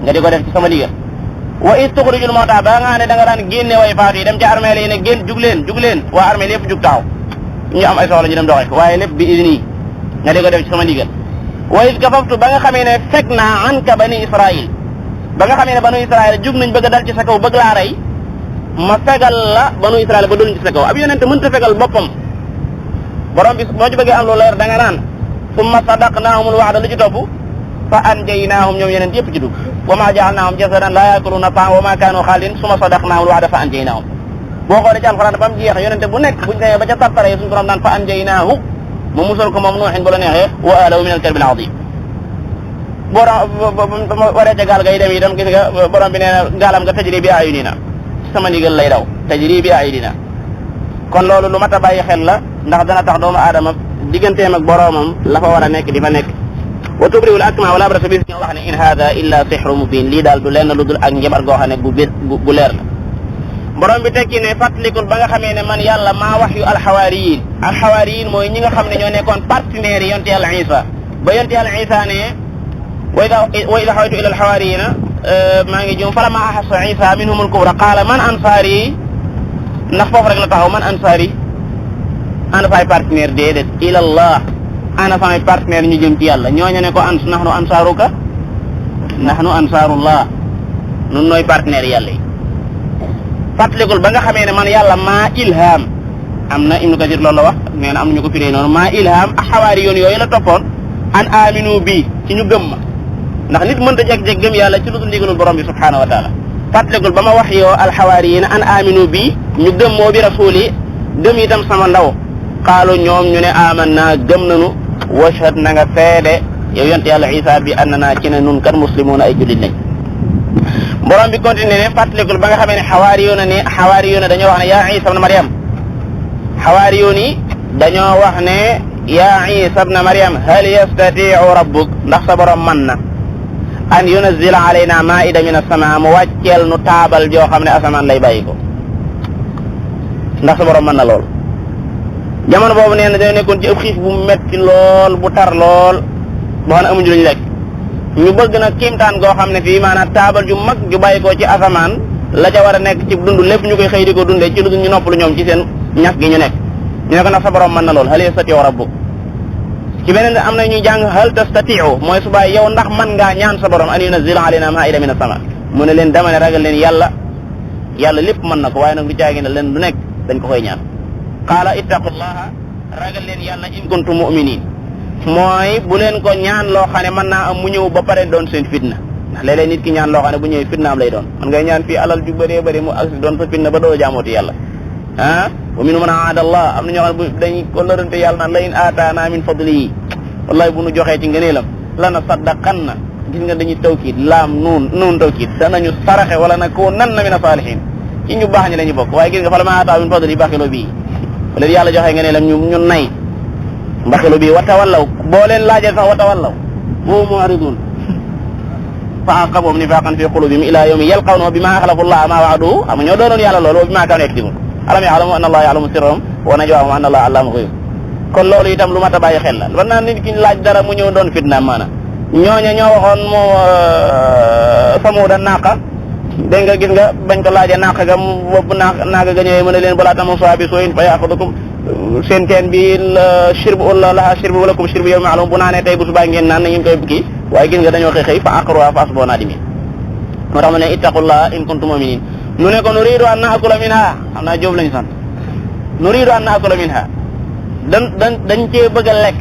A: nga di ko def ci sama digal wa is tuxrijul mawta ba nga xam ne da nga daan génne way faatu yi dem ci armée yi ne génn jug leen waa armée lépp jug taxaw ñu am ay soxla ñu dem doxee ko waaye lépp bi idni nga di ko def ci sama digal wa is kafaftu ba nga xamee ne fekk naa anka bani israil ba nga xamee ne banu israil jug nañ bëgg a dal ci sa kaw bëgg laa rey ma fegal la banu israil ba doluñ ci sa kaw ab yonente mënta fegal boppam borom bi boo ci bëggee am lu leer da nga naan summa sadaqnaahumul wa'da lu ci topp fa anjaynaahum ñoom yeneen yëpp ci dugg wa ma ja'alnaahum jasadan la ya'kuluna ta'am wa ma kaanu xaalidin summa sadaqnaahumul wa'da fa anjaynaahum boo xoolee ci alxuraan ba mu jeex yonente bu nekk buñ demee ba ca tartare suñu borom naan fa anjaynaahu mu musal ko moom nuuxin bu la neexee wa ahlahu min al-karbil azim boo waree ca gaal gay dem itam gis nga borom bi nee na gaalam nga tajri bi ayunina sama ndigal lay daw tajri bi ayunina kon loolu lu mat a bàyyi xel la ndax dana tax doomu aadama digganteem ak boromam la fa war a nekk di fa nekk wa tubriwul akma wala abrasa bi ñoo wax ne in hada illa sihru mubin lii daal du lenn lu dul ak njabar goo xam ne bu leer la borom bi tekki ne fàttalikul ba nga xamee ne man yàlla maa wax yu alxawaariyin mooy ñi nga xam ne ñoo nekkoon partenaires yi yonte yàlla Isa ba yonte yàlla Isa ne wa ida xawaytu ila alxawaariyina maa ngi jum falamma ahassa Isa minhumul kufra qaala man ansaari ndax foofu rek la taxaw man ansaari ana fay partenaire déedéet ilallah ana samay partenaire ñu jëm ci yàlla ñooñu ne ko nahnu ansaaruka nahnu ansaarullah nun nooy partenaire yàlla yi fàttalikul ba nga xamee ne man yàlla maa ilham am na Ibnu Kasir loolu la wax nee na am nañu ko firee noonu maa ilham ak xawaari yoon yooyu la toppoon an aminu bii ci ñu gëm ma ndax nit mënta jeg-jeg gëm yàlla ci lu dul ndigalul borom bi subhanahu wa taala fàttalikul ba ma wax yoo alxawaariyiina an aminu bii ñu gëm moo bi rasuli gëm itam sama ndaw xaalu ñoom ñu ne amanna gëm nanu washhad na nga seede yow yonte yàlla Isa bi anna naa ci ne nun kan muslimuuna ay jullit lañ borom bi continué ne fàttalikul ba nga xamee ne xawaariyoona dañoo wax ne yaa Isa ibn Maryam xawaariyoon yi dañoo wax ne yaa Isa ibn Maryam hal yastatiu rabbuk ndax sa borom man na an yunazzila alayna maida min as-samaa mu wàcceel nu taabal joo xam ne asamaan lay bàyyi ko ndax sa borom mën na lool jamono boobu nee na dañoo nekkoon ci ëpp xiif bu metti lool bu tar lool boo xam ne amuñu luñu lekk ñu bëgg nag kiimtaan goo xam ne fii maanaam taabal ju mag ju bàyyi ko ci asamaan la ca war a nekk ci dund lépp ñu koy xëy di ko dundee ci lu ñu noppalu ñoom ci seen ñax gi ñu nekk ñu ne ko ndax sa borom mën na lool hal yastatiu rabbuk ci beneen am na ñuy jàng hal tastatiu mooy subaay yow ndax mën ngaa ñaan sa borom an yunazzila alayna maa'ida min as-samaa mu ne leen dama ne ragal leen yàlla lépp mën na ko waaye nag du caagi ne leen du nekk dañ ko koy ñaan qaala ittaqullaha ragal leen yàlla in kuntum mu'minin mooy bu leen ko ñaan loo xam ne mën naa am mu ñëw ba pare doon seen fitna ndax léeg-léeg nit ki ñaan loo xam ne bu ñëwee fitna am lay doon man ngay ñaan fii alal ju bëree bëri mu agsi doon sa fitna ba doo jaamooti yàlla wa minhum man aada allah am na ñoo xam ne dañuy ko lërante yàlla naan la in aataana min fadlihi wallahi bu nu joxee ci ngëneelam lana saddaqanna gis nga dañuy tawkiid laam nuun tawkiid danañu saraxe wala nakunanna mina saalihin ci ñu baax ñi la ñu bokk waaye gis nga fa la ma aataa min fadlihi baxilo bii wala yàlla joxee ngëneelam ñu nay mbaxilu bi wa tawallaw boo leen laajee sax wa tawallaw boo mu'ridun fa aqabahum nifaqan fi qulubihim ila yawmi yalqawnahu bima axlafu llaha ma wa'aduhu am ñoo doonoon yàlla loolu wa bima kaanu yaktubun alam ya'lamu anna allaha ya'lamu sirrahum wa najwaahum wa anna allaha allamul ghuyub kon loolu itam lu mat a bàyyi xel la war naa nit ki laaj dara mu ñëw doon fitnaam maanaam ñooña ñoo waxoon moo samuuda naaqa dégg nga gis nga bañ ko laajee naaqa ga mu bopp naaqa ga ñëwee mën a leen balaa tamassuhaa bisuu'in fa ya'khudhukum seen teen bi shirbu laha shirbu wa lakum shirbu yawmin ma'luum bu naanee tey bu subaa ngeen naan na ngeen koy kii waaye gis nga dañoo xëy fa aqruha fa asbahu naadimiin moo tax mu ne ittaqullaha in kuntum mu'minin nu ne ko nuriidu an naakula minha xam naa Jóob lañu sant nuriidu an naakula minha dañ cee bëgg a lekk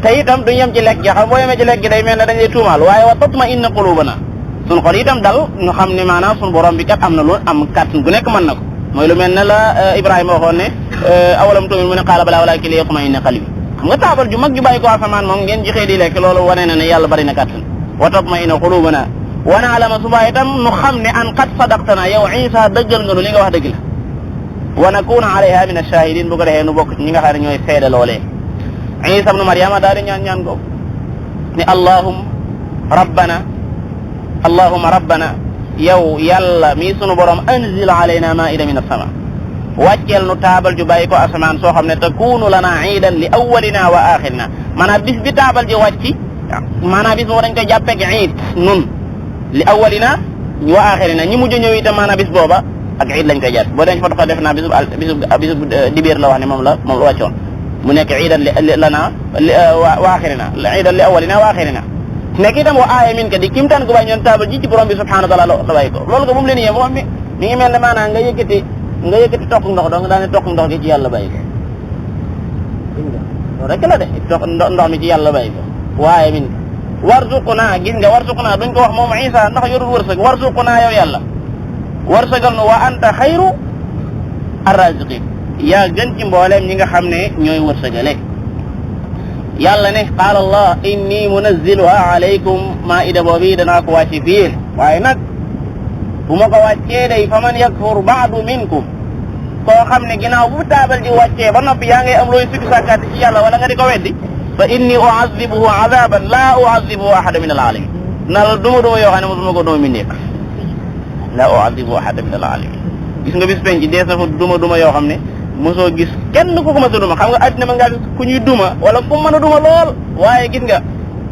A: te itam duñ yem ci lekk gi xam boo yemee ci lekk gi day mel ne dañ lay tuumaal waaye wa tatma'inna qulubuna suñ xol itam dal ñu xam ne maanaam suñ borom bi kat am na lu am kàttan gu nekk mën na ko mooy lu mel ne la Ibrahima waxoon ne awalam tu'min mu ne qaala balaa walaakin liyatma'inna qalbi xam nga taabal ju mag ju bàyyi ko asamaan moom ngeen ji xëy di lekk loolu wane na ne yàlla bari na kàttan wa tatma'inna qulubuna wa na'lama subaa itam nu xam ne an qad sadaqtana yow Isa dëggal nga nu li nga wax dëgg la wa nakuna alayha min ash-shahidin bu ko defee nu bokk ci ñi nga xam ne ñooy seede loolee Isa ibnu Maryama daal di ñaan ko ne allahumma rabbana yow yàlla mii sunu borom anzil alayna maa'ida min as-sama wàcceel nu taabal ju bàyyi ko asamaan soo xam ne takunu lana iidan li awwalina wa axirina maanaam bis bi taabal ji wàcci maanaam bis boobu dañ koy jàppeeg iid nun li awwalina wa axirina ñi mujj ñëw itam maanaam bis booba ak iid lañ koy jàpp boo dañ fa dox def naa bisub dibéer la wax ne moom la wàccoon mu nekk iidan lana wa axirina iidan li awwalina wa axirina nekk itam wa aaya min ka di kimtaan gu bàyyi ñoon taabal ji ci borom bi subhanahu wa taala la bàyyi ko loolu ko bu mu leen yee moom mi ngi mel ne maanaam nga yëkkati tokk ndox dong daane tokk ndox gi ci yàlla bàyyi ko loolu rek la de ndox mi ci yàlla bàyyi ko waaye min warzuqna gis nga warzuqna duñ ko wax moom Isa ndax yorul wërsëg warzuqna yow yàlla wërsëgal nu wa anta xayru arraziqin yaa gën ci mbooleem ñi nga xam ne ñooy wërsëgale yàlla ne qaala allah inni munazziluha alaykum maa'ida boobi danaa ko wàcce fii waaye nag bu ma ko wàccee day fa man yakfur ba'du minkum koo xam ne ginnaaw bu taabal ji wàccee ba noppi yaa ngay am looy sikki sàkkaati ci yàlla wala nga di ko weddi fa inni u'azzibuhu 'adaban la u'azzibuhu ahada min al-'alamin na la duma yoo xam ne mosuma ko duma mi nekk la u'azzibuhu ahada min al-'alamin gis nga bis penc dees na fa duma yoo xam ne mosoo gis kenn ku ko mës a duma xam nga àddina ma ngaa gis ku ñuy duma wala ku mën a duma lool waaye gis nga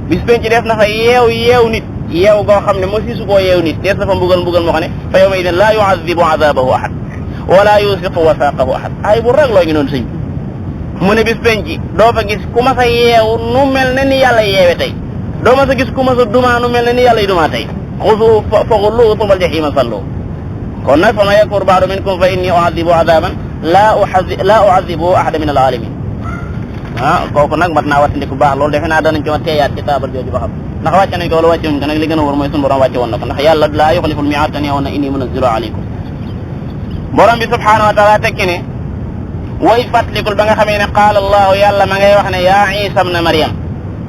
A: bis penc dees na fa yeew nit yeew goo xam ne moo si su koo yeew nit dees na fa mbugal moo xam ne fa yawma idin laa yu'adhibu 'adhabahu ahad wala yusiqu wasaqahu ahad ay bu rag loo ngi noonu sëñ mu ne bis penc doo fa gis ku ma sa yeew nu mel ne ni yàlla yeewe tey doo ma sa gis ku ma sa duma nu mel ne ni yàlla yi duma tey xuzu fa xulluhu thumma al-jahima sallu kon nag fa man yakfur ba'du minkum fa inni u'adhibu 'adhaban laa u'adhibu ahada min al-'alamin kooku nag mat naa wattandiku baax loolu defe naa danañ ci ma teeyaat ci taabal jooju ba xam ndax wàcce nañ ko wala wàcce wuñ ko nag li gën a wóor mooy sunu borom wàcce woon na ko ndax yàlla laa yuxliful mi'aad te neewoon na inni munazzilu alaykum borom bi subhanahu wa taala tekki ne wa id fàttalikul ba nga xamee ne qaala allahu yàlla ma ngay wax ne yaa isa ibna maryam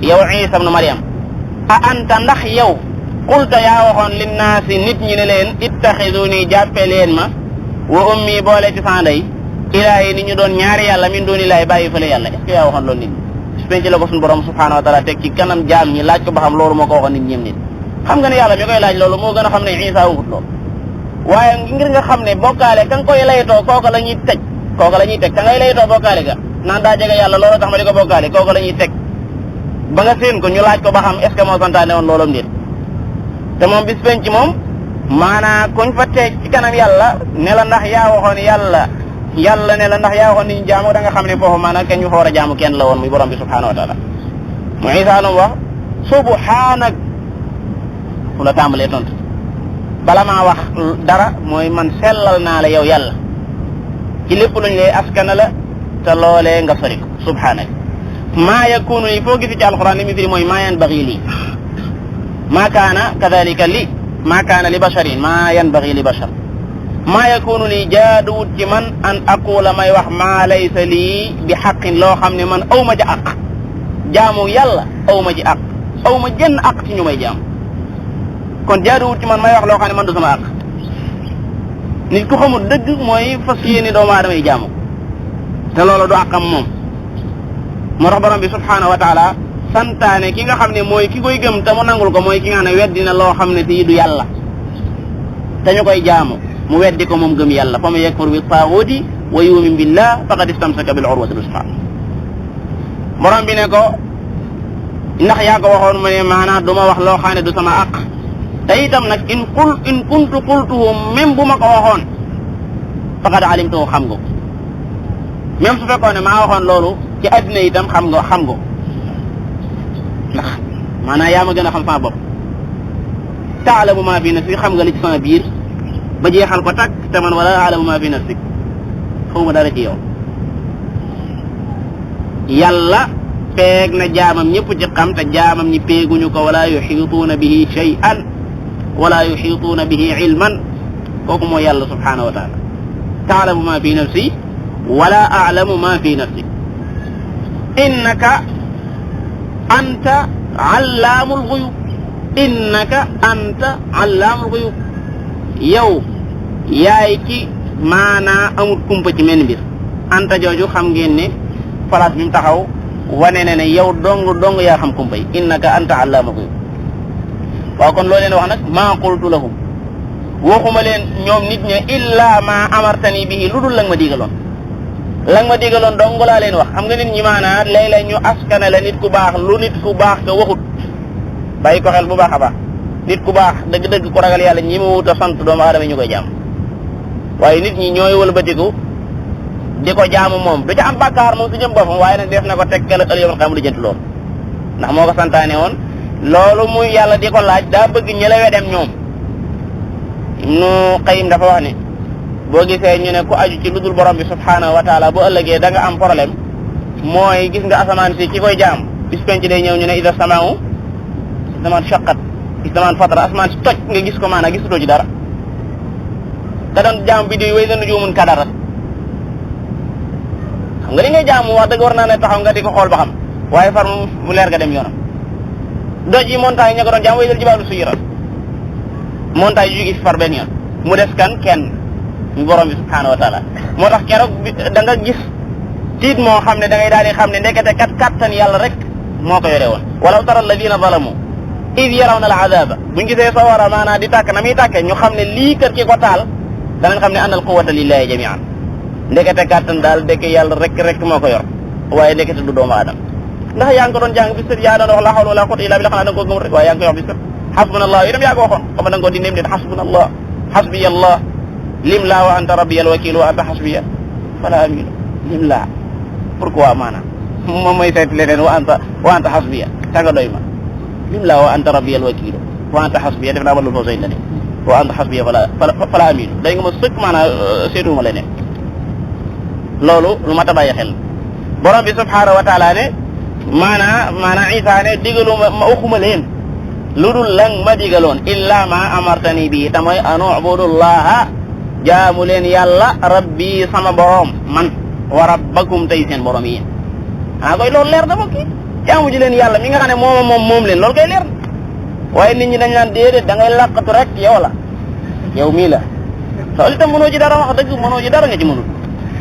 A: yow isa ibna maryam a anta ndax yow qulta yaa waxoon linnaasi nit ñi ne leen ittaxiduni jàppe leen ma wa ummi boole ci sa ndey ilaahi ni ñu doon ñaari yàlla min dooni ilaahi bàyyi fële yàlla est-ce que yaa waxoon loolu nit ñi penc la ko suñu borom subhanahu wa taala teg ci kanam jaam ñi laaj ko ba xam loolu moo ko waxoon nit ñim nit xam nga ne yàlla mi koy laaj loolu moo gën a xam ne isa waxut loolu waaye ngir nga xam ne bokkaale ka nga koy laytoo kooka la ñuy teg ka ngay laytoo bokkaale ga naan daa jege yàlla loolu tax ma di ko bokkaale kooka la ñuy teg ba nga séen ko ñu laaj ko ba xam est-ce que moo santaane woon loolom déet te moom bis penc moom maanaa kuñ fa teg ci kanam yàlla ne la ndax yaa waxoon yàlla ne la ndax yaa waxoon ni ñu jaamu da nga xam ne foofu maanaam kenn ñu fa war a jaamu kenn la woon muy borom bi subhanahu wa taala mu Isa lu wax subhanak fu la tàmbalee tontu bala maa wax dara mooy man sellal naa la yow yàlla ci lépp luñ lay askana la te loolee nga sori ko subhanak maa yakunu li foo gisi ci alquran li misri mooy maa yanbaghi lii maa kaana kadhalika li maa kaana li basharin maa yanbaghi li bashar maa yakunu lii jaaduwut ci man an aqula may wax maa laysa lii bi xaqin loo xam ne man aw ma ja aq jaamu yàlla aw ma ji aq aw ma jenn aq ci ñu may jaam kon jaaduwut ci man may wax loo xam ne man du sama aq nit ku xamul dëgg mooy fas yéene doomu aadama yi jaamu te loolu du aqam moom moo tax borom bi subhanahu wa taala santaane ki nga xam ne mooy ki koy gëm te mu nangul ko mooy ki nga xam ne weddi na loo xam ne si du yàlla te ñu koy jaamu mu weddi ko moom gëm yàlla fa man yakfur bi taaguuti wa yu'min billah faqad istamsaka bil urwati l-wuthqa borom bi ne ko ndax yaa ko waxoon mu ne maanaam du ma wax loo xam ne du sama aq te itam nag in kuntu qultuhu même bu ma ko waxoon faqad alimtuhu xam nga même su fekkoon ne maa waxoon loolu ci addina itam xam nga ndax maanaam yaa ma gën a xam sama bopp taalamu maa fi nafsi xam nga li ci sama biir ba jeexal ko takk te man wala alamu maa fi nafsi xaw ma dara ci yow yàlla peeg na jaamam ñëpp ci xam te jaamam ñi peeguñu ko wala yuxiituuna bihi shay'an wala yuxiituuna bihi ilman kooku mooy yàlla subhanahu wa taala taalamu maa fi nafsi wala alamu maa fi nafsi innaka anta allaamul ghuyub innaka anta allaamul ghuyub yow yaay ci maanaa amul kumpa ci menn mbir anta jooju xam ngeen ne place bi mu taxaw wane ne ne yow dong yaa xam kumpa yi innaka anta allaamul ghuyub waaw kon loo leen wax nag maa qultu lahum waxuma leen ñoom nit ña illa ma amartani bihi lu dul la nga ma digaloon dong laa leen wax xam nga nit ñi maanaa léeg-léeg ñu askane la nit ku baax lu nit ku baax ka waxut bàyyi ko xel bu baax a baax nit ku baax dëgg-dëgg ku ragal yàlla ñi ma wut a sant doomu aadama ñu koy jaam waaye nit ñi ñooy wëlbatiku di ko jaamu moom du ca am bàkkaar moom su jëm boppam waaye nag def na ko teg kala ël yoman xam lu jënt loolu ndax moo ko santaane woon loolu muy yàlla di ko laaj daa bëgg ñëla wedem ñoom Ibnu Qayyim dafa wax ne boo gisee ñu ne ku aju ci ludul borom bi subhanahu wa taala bu ëllëgee da nga am problème mooy gis nga asamaan si ki koy jaam bis penc day ñëw ñu ne ida samaau zaman shaqat zaman fatara asamaan si toj nga gis ko maanaam gisutoo ci dara te doon jaam bi di way dana juumun kadara xam nga li ngay jaamu wax dëgg war naa ne taxaw nga di ko xool ba xam waaye far mu leer nga dem yoonam doj yi montagne ña ko doon jaam way dal jibaalu suyira montagne yu jóge fi far benn yoon mu des kenn ñu borom bi subhanahu wa taala moo tax keroog da nga gis tiit moo xam ne da ngay daal di xam ne ndekete kattan yàlla rek moo ko yore woon walaw tara alladina zalamu id yarawna al azaba buñ gisee sawara maanaa di tàkk na muy tàkkee ñu xam ne lii kër ki ko taal danañ xam ne anal quwwata lillahi jami'an ndekete kàttan daal ndeke yàlla rek moo ko yor waaye ndekete du doomu aadama ndax yaa ngi ko doon jàng bis yaa doon wax la hawla wala quwwata illa billah xanaa da nga ko gëm rek waaye yaa ngi koy wax bis hasbunallah itam yaa ko waxoon xam da nga ko di neem de hasbunallah hasbiyallah lim laa wa anta rabbiyal wakil wa anta hasbiya fala amilu lim laa pourquoi maanaam moom mooy seet leneen wa anta hasbiya tanga doy ma lim laa wa anta rabbiyal wakil wa anta hasbiya def naa balul foo say la ne wa anta hasbiya fala amilu day nga ma sëkk maanaam seetuma leneen loolu lu mat a bàyyi xel borom bi subhanahu wa taala ne maanaa Isa ne digalu ma waxuma leen lu dul lang ma digaloon illa ma amartani bi te mooy an ubudullaha jaamu leen yàlla rabbi sama borom man wa rabbakum tey seen borom yi koy loolu leer na bokki jaamu ji leen yàlla mi nga xam ne moom leen loolu koy leer na waaye nit ñi dañ naan déedéet da ngay làqatu rek yow la yow mii la loolu itam mënoo ci dara wax dëgg mënoo ci dara nga ci mënul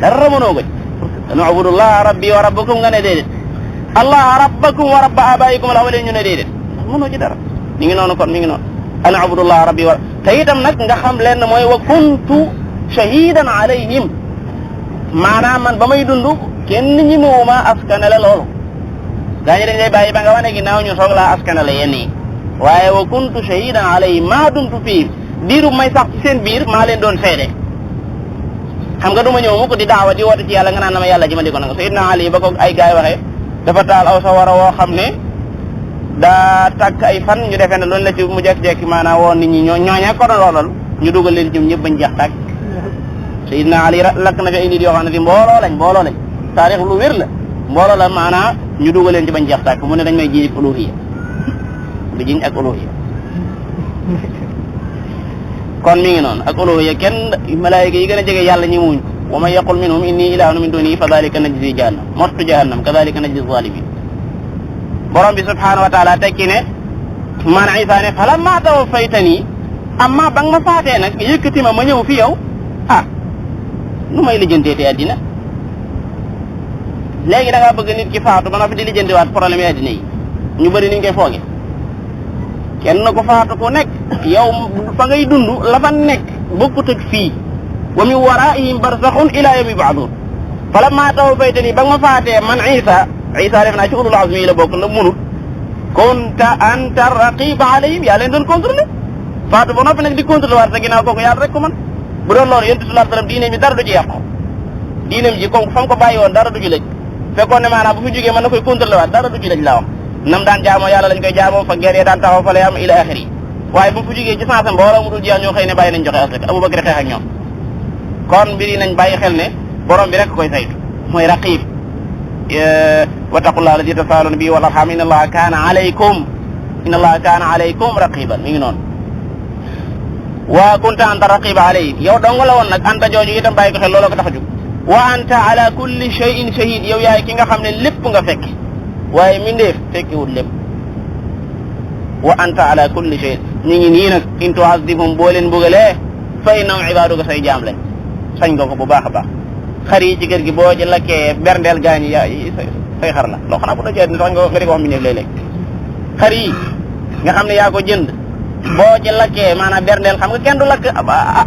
A: dara mënoo ko ci an ubudullaha rabbi wa rabbakum nga ne déedéet allah rabbakum wa rabba abaikum la wala ñu ne déedéet mënoo ci dara mi ngi noonu kon mi ngi noonu an abudullah rabbi wa te itam nag nga xam leen mooy wa kuntu shahidan alayhim maanaam man ba may dund kenn ñi mawuma askanale loolu gaa ñi dañ lay bàyyi ba nga wane ginnaaw ñu soog laa askanale yenn yi waaye wa kuntu shahidan alayhim maa dumtu fii diiru may sax ci seen biir maa leen doon seede xam nga duma ñëw mu ko di daawa di woote ci yàlla nga naan na ma yàlla ji ma di ko nanga Seydina Ali ba ko ay gaay waxee dafa taal aw sawara woo xam ne daa tàkk ay fan ñu defee ne loolu la ci mu jekki-jekki maanaam woon nit ñi ñooñee ko doon loolal ñu dugal leen jëm ñëpp bañ jeex tàkk Seydina Ali lakk na fi ay nit yoo xam ne fi mbooloo lañ taarix lu wér la mbooloo la maanaam ñu dugal leen ci bañ jeex tàkk mu ne dañ may jiñ uluhiyya di jiñ ak uluhiyya kon mi ngi noonu ak uluhiyya kenn malaayika yi gën a jege yàlla ñi muñ wa man yaqul minhum inni ilahun min dunihi fa dhalika najzi jahannam mottu jahannam kadhalika najzi zalimin borom bi subhanahu wa taala tekki ne man Isa ne falamma tawaffaytani amma ba nga ma faatee nag yëkkati ma ñëw fi yow nu may lijjanteeti addina léegi da ngaa bëgg nit ki faatu ba nga fi di lijjantiwaat problème yi addina yi ñu bëri niñ koy fooge kenn ko faatu ku nekk yow fa ngay dund la fa nekk bokkut ak fii wa min waraihim barzakhun ila yawmi yub'athun falamma tawaffaytani ba nga ma faatee man Isa def naa ci ulul azmi yi la bokk la munut kunta anta raqiba alayhim yaa leen doon contrôler faatu ba noppi nag di contrôler waat sa ginnaaw kooku yàlla rek ko man bu doon loolu yonent sallallahu alayhi wasallam diineem ji dara du ci yàqu diineem ji comme fa mu ko bàyyi woon dara du ci lëj fekkoon ne maanaam bu fi jógee mën na koy contrôler waat dara du ci lëj laa wax nam daan jaamoo yàlla lañ koy jaamoo fa guerre daan taxaw fa lay am ila axiri waaye bu mu fi jógee ci sensé mbooloo mu dul jeex ñoo xëy ne bàyyi nañ joxe asaka Abubakar xeex ak ñoom kon mbir yi nañ bàyyi xel ne borom bi rek koy saytu mooy raqib wattaqullaha alladi tasaaluna bihi wal arham inna allaha kaana alaykum raqiban mi ngi noonu wa kunta anta raqiba alayhim yow dong la woon nag anta jooju itam bàyyi ko xel looloo ko tax a jóg wa anta ala kulli shay'in shahid yow yaay ki nga xam ne lépp nga fekk waaye mindeef fekkiwul lépp wa anta ala kulli shay'in ñu ngi nii nag in tu'azzibhum boo leen mbugalee fa innahum ibaaduka say jaam lañ sañ nga ko bu baax a baax xar yi ci kër gi boo ci lakkee berndeel gaañ yi say xar la loo xanaa bu dajee sax nga di ko wax mindeef léeg-léeg xar yi nga xam ne yaa ko jënd boo ci lakkee maanaam berndeel xam nga kenn du lakk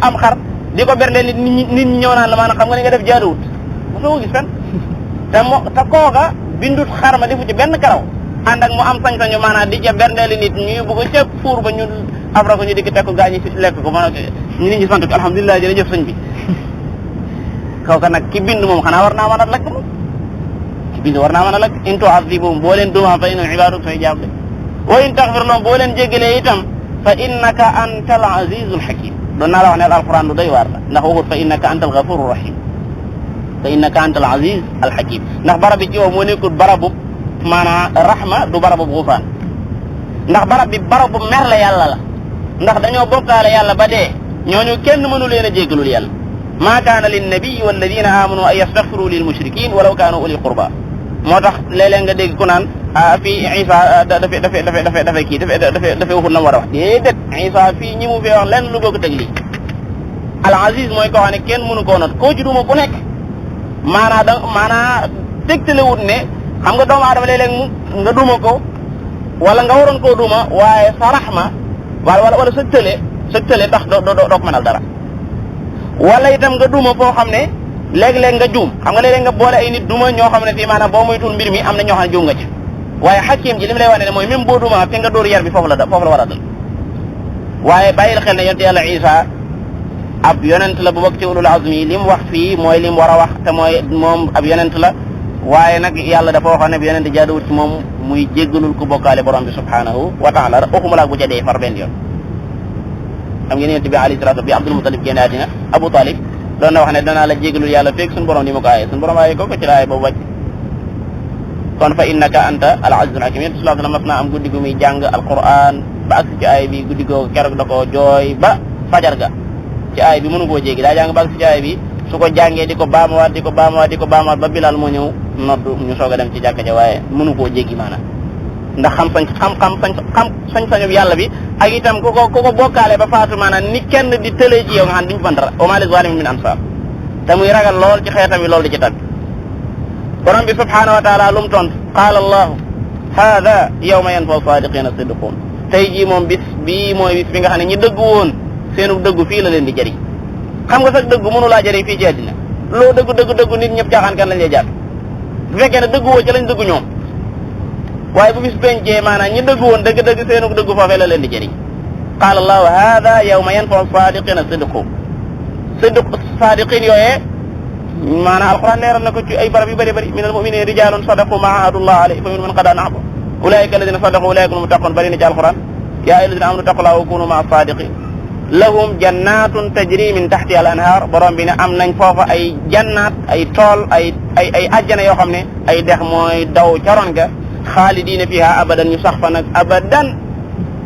A: am xar di ko berndeel nit ñi ñëw naan la maanaam xam nga ni nga def jaaduwut bu soo gis fen te kooka bindut xar ma defu ci benn karaw ànd ak mu am sañ-sañu maanaam di ca berndeeli nit ñuy bëgg ca fuur ba ñu afra ko ñu dikk teg ko gaa ñi si lekk ko mën nit ñi sant ko alhamdulilah jërëjëf sëñ bi kooka nag ki bind moom xanaa war naa mën a lakk moom ki bind war naa mën a lakk in tu'azzibhum boo leen duma fa innahum ibaaduk say jaam de wa in taghfir lahum boo leen jéggalee itam fa innaka antal azizul hakim doon naa la wax ne alquran lu doy waar la ndax waxut fa innaka antal ghafurur rahim fa innaka antal aziz al hakim ndax barab bi ci yow moo nekkul barabu maanaam rahma du barabu gufraan ndax barab bi barabu mer la yàlla la ndax dañoo bokkaale yàlla ba dee ñooñu kenn mënu leen a jéggalul yàlla maa kaana lin nabiy walladina amanu an yastaghfiru lil mushrikin walaw kaanu uli qurba moo tax léeg-léeg nga dégg ku naan fii Isa dafay kii dafay waxul na mu war a wax déedéet Isa fii ñi mu fee wax lenn lu bëgg teg lii al aziz mooy koo xam ne kenn mënu koo not koo ci duma ku nekk maanaa tegtale wut ne xam nga doomu aadama léeg-léeg nga duma ko wala nga waroon koo duma waaye sa raxma wala sa tële tax doo ko mënal dara wala itam nga duma foo xam ne léeg-léeg nga juum xam nga léeg-léeg nga boole ay nit duma ñoo xam ne fii maanaam boo moytuwul mbir mi am na ñoo xam ne juum nga ci waaye xakim ji li mu lay wane ne mooy même boo duma fi nga dóor yar bi foofu la war a dal waaye bàyyil xel ne yonent yàlla Isa ab yonent la bu bokk ci ulul azmi li mu wax fii mooy li mu war a wax te mooy moom ab yonent la waaye nag yàlla dafa waxoon ne bi yonent jaaduwut ci moom muy jéggalul ku bokkaale borom bi subhanahu wa taala waxuma laa bu ca dee far benn yoon xam ngeen yonent bi alayhi salaatu bi Abdul Mutalib génn àddina Abu Talib doon na wax ne danaa la jéggalul yàlla feeg suñu borom ni ma ko aaye suñu borom aaye ko ci laay boobu wàcc kon fa innaka anta al azizul hakim yonent sallallahu alayhi wa sallam mas naa am guddi gu muy jàng alquran ba agsi ci aay bi guddi googu keroog da ko jooy ba fajar ga ci aay bi mënu koo jéggi daa jàng ba agsi ci aay bi su ko jàngee di ko baamawaat ba Bilal moo ñëw noddu ñu soog a dem ci jàkka ja waaye mënu koo jéggi maanaam ndax sañ-sañu yàlla bi ak itam ku ko bokkaale ba faatu maanaam ni kenn di tëlee ci yow nga xam duñu fan dara wa ma li zalimin min ansar te muy ragal lool ci xeetam yi loolu di ci tàgg borom bi subhanahu wa taala lu mu tontu qaala allahu hada yawma yanfa'u sadiqina sidquhum tey jii moom bis bii mooy bis bi nga xam ne ñi dëggu woon seenu dëggu fii la leen di jëriñ xam nga sax dëggu mënu laa jëriñ fii ci àddina loo dëggu nit ñëpp caaxaan kan lañ lay jàpp bu fekkee ne dëggu woo ci lañ dëggu ñoom waaye bu bis pencee maanaam ñi dëggu woon dëgg seenu dëggu foofee la leen di jëriñ qaala allahu hada yawma yanfa'u sadiqina sidquhum sadiqin yooyee maanaam alquran leeral na ko ci ay barab yu bëri bëri min al mu'minina rijalun sadaqu ma ahadullah alayhi fa minhum man qada nahba ulaika alladina sadaqu ulaika al muttaqun bëri na ci alquran yaa ayyuha alladina amanu taqullaha wa kunu ma'a sadiqin lahum jannatun tajri min tahtiha al anhar borom bi ne am nañ foofa ay jannaat ay tool ay ajjana yoo xam ne ay dex mooy daw caroon ga xaalidina fiha abadan ñu sax fa nag abadan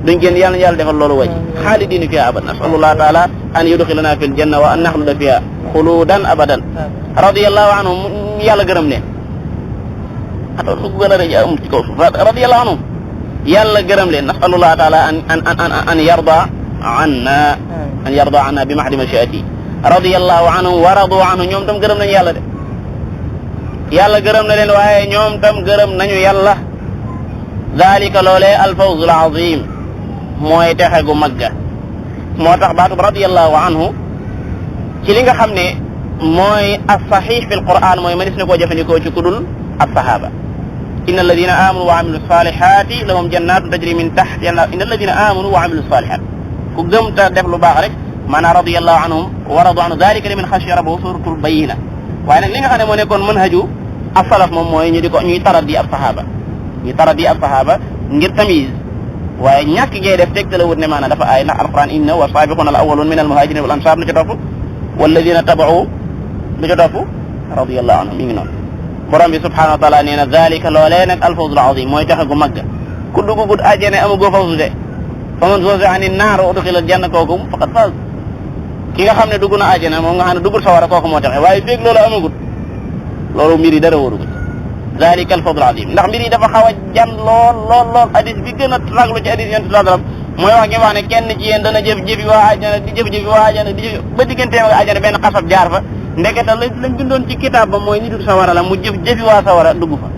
A: duñ génn yàlla na yàlla defal loolu wàcc xaalidina fiha abadan nasalullah taala an yudxilana fi l janna wa an naxluda fiha xuludan abadan radiyallahu anhum yàlla gërëm leen ata su gën a rëy am ci kaw suuf radiyallahu anhum yàlla gërëm leen nasalullah taala an yarda anna bi mahdi mashiati radiyallahu anhum wa radu anhu ñoom tam gërëm nañu yàlla de yàlla gërëm na leen waaye ñoom tam gërëm nañu yàlla dalika loolee alfawzul azim mooy texe gu magga moo tax baatub radiyallahu anhu ci li nga xam ne mooy as-sahih fi al-Qur'an mooy mënees na koo jëfandikoo ci kudul as-sahaba inna alladina amanu wa amilu salihati lahum jannatun tajri min tahtiha inna alladina amanu wa amilu salihat ku gëm ta def lu baax rek maanaam radiyallahu anhum wa radu anhu dalika liman khashiya rabbahu suratul bayyina waaye nag li nga xam ne moo nekkoon manhaju as-salaf moom mooy ñuy taradi ab sahaba ngir tamyiz waaye ñàkk gee def tegtala wut ne maanaam dafa aay ndax alquran inna wa sabiquna al awwalun min al muhajirin wal ansar lu ci topp walladina tabau lu ci topp radiyallahu anhum mi ngi noonu borom bi subhanahu wa taala nee na dalika loolee nag alfawzul azim mooy taxe gu magga ku duggugut àjjana amugoo fawzu de fa man zuhziha ani naar wa udxila al janna kooku faqad faaz ki nga xam ne dugg na àjjana moom nga xam ne duggul sawara kooku moo taxe waaye feeg loolu amagut loolu mbir yi dara wóorugut dalika alfawzul azim ndax mbir yi dafa xaw a jan lool hadis bi gën a raglu ci hadis yonent sallallahu alayhi wasallam mooy wax gi wax ne kenn ci yéen dana jëf-jëfi waa àjjana di jëf-jëfi waa àjjana di jëf ba digganteem ak àjjana benn xasab jaar fa ndeketa lañ bindoon ci kitaab ba mooy nitu sawara la mu jëf-jëfi waa sawara dugg fa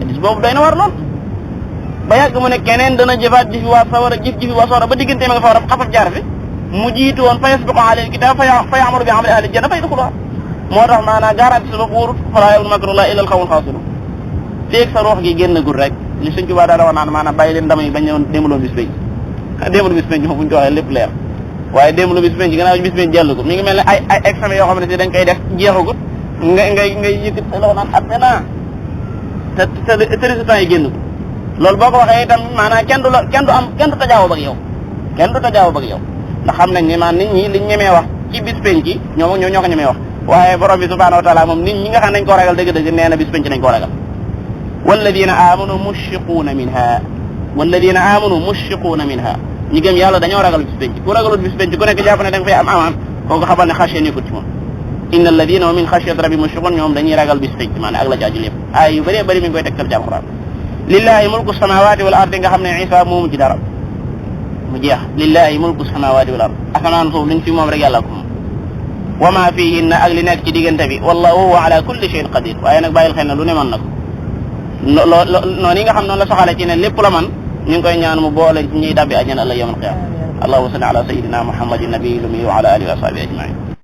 A: hadis boobu doy na war lool ba yàgg mu ne keneen dana jëfaat jëfi waa sawara jëf-jëfi waa sawara ba digganteem ak sawara xasab jaar fi mu jiitu woon fa yasbiqu alayhi kitaab fa ya'muru bi amali ahli janna fa yadxuluha moo tax maanaam garanti sa bopp wóorut falaa ya'lamu makrullahi illa al-qawmul xaasirun feeg sa roox gi génnagul rek li Sëñ Tuubaa daal wax naan maanaam bàyyi leen ndam yi bañ ñëwoon démbaloo bis penc démbalu bis penc moom bu ñu ko waxee lépp leer waaye démbalu bis penc gannaaw bis penc jàllagut mi ngi mel ne ay examen yoo xam ne si dañ koy def jeexagut ngay yëkkat sa loxo naan atte naa te résultat yi génnagul loolu boo ko waxee itam maanaam kenn du tajaawoo ak yow ndax xam nañ ne maanaam nit ñi liñ ñemee wax ci bis penc yi ñoo ko ñemee wax waaye borom bi subhanahu wa taala moom nit ñi nga xam nañ koo ragal dëgg-dëgg nee na bis penc nañ koo ragal walladina amanu mushfiquuna minha ñi gëm yàlla dañoo ragal bis penc ku ragalul bis penc ku nekk jàpp ne da nga fay am amaan kooku xamal ne xasee nekkut ci moom inna alladina wa min xashyati rabbi mushfiqun ñoom dañuy ragal bis penc maanaam ak la jaaju lépp ay yu bëree bëri mi ngi koy tegtal ci alquran lillahi mulku samawati wal ardi nga xam ne isa moomu ci dara mu jeex lillahi mulku samawati wal ard asamaan suuf liñ fi moom rek yàlla ko moom wa ma fihinna ak li nekk ci diggante bi wallahu huwa ala kulli shay'in qadir waaye nag bàyyil xel na lu ne mën na ko noonu yi nga xam noonu la soxale ci ne lépp la man ñu ngi koy ñaan mu boole ci ñuy dabbi àjjana ëllëg yawmal qiyaama allahumma salli ala sayyidina muhammadin nabiyil ummi wa ala alihi wa sahbihi ajmain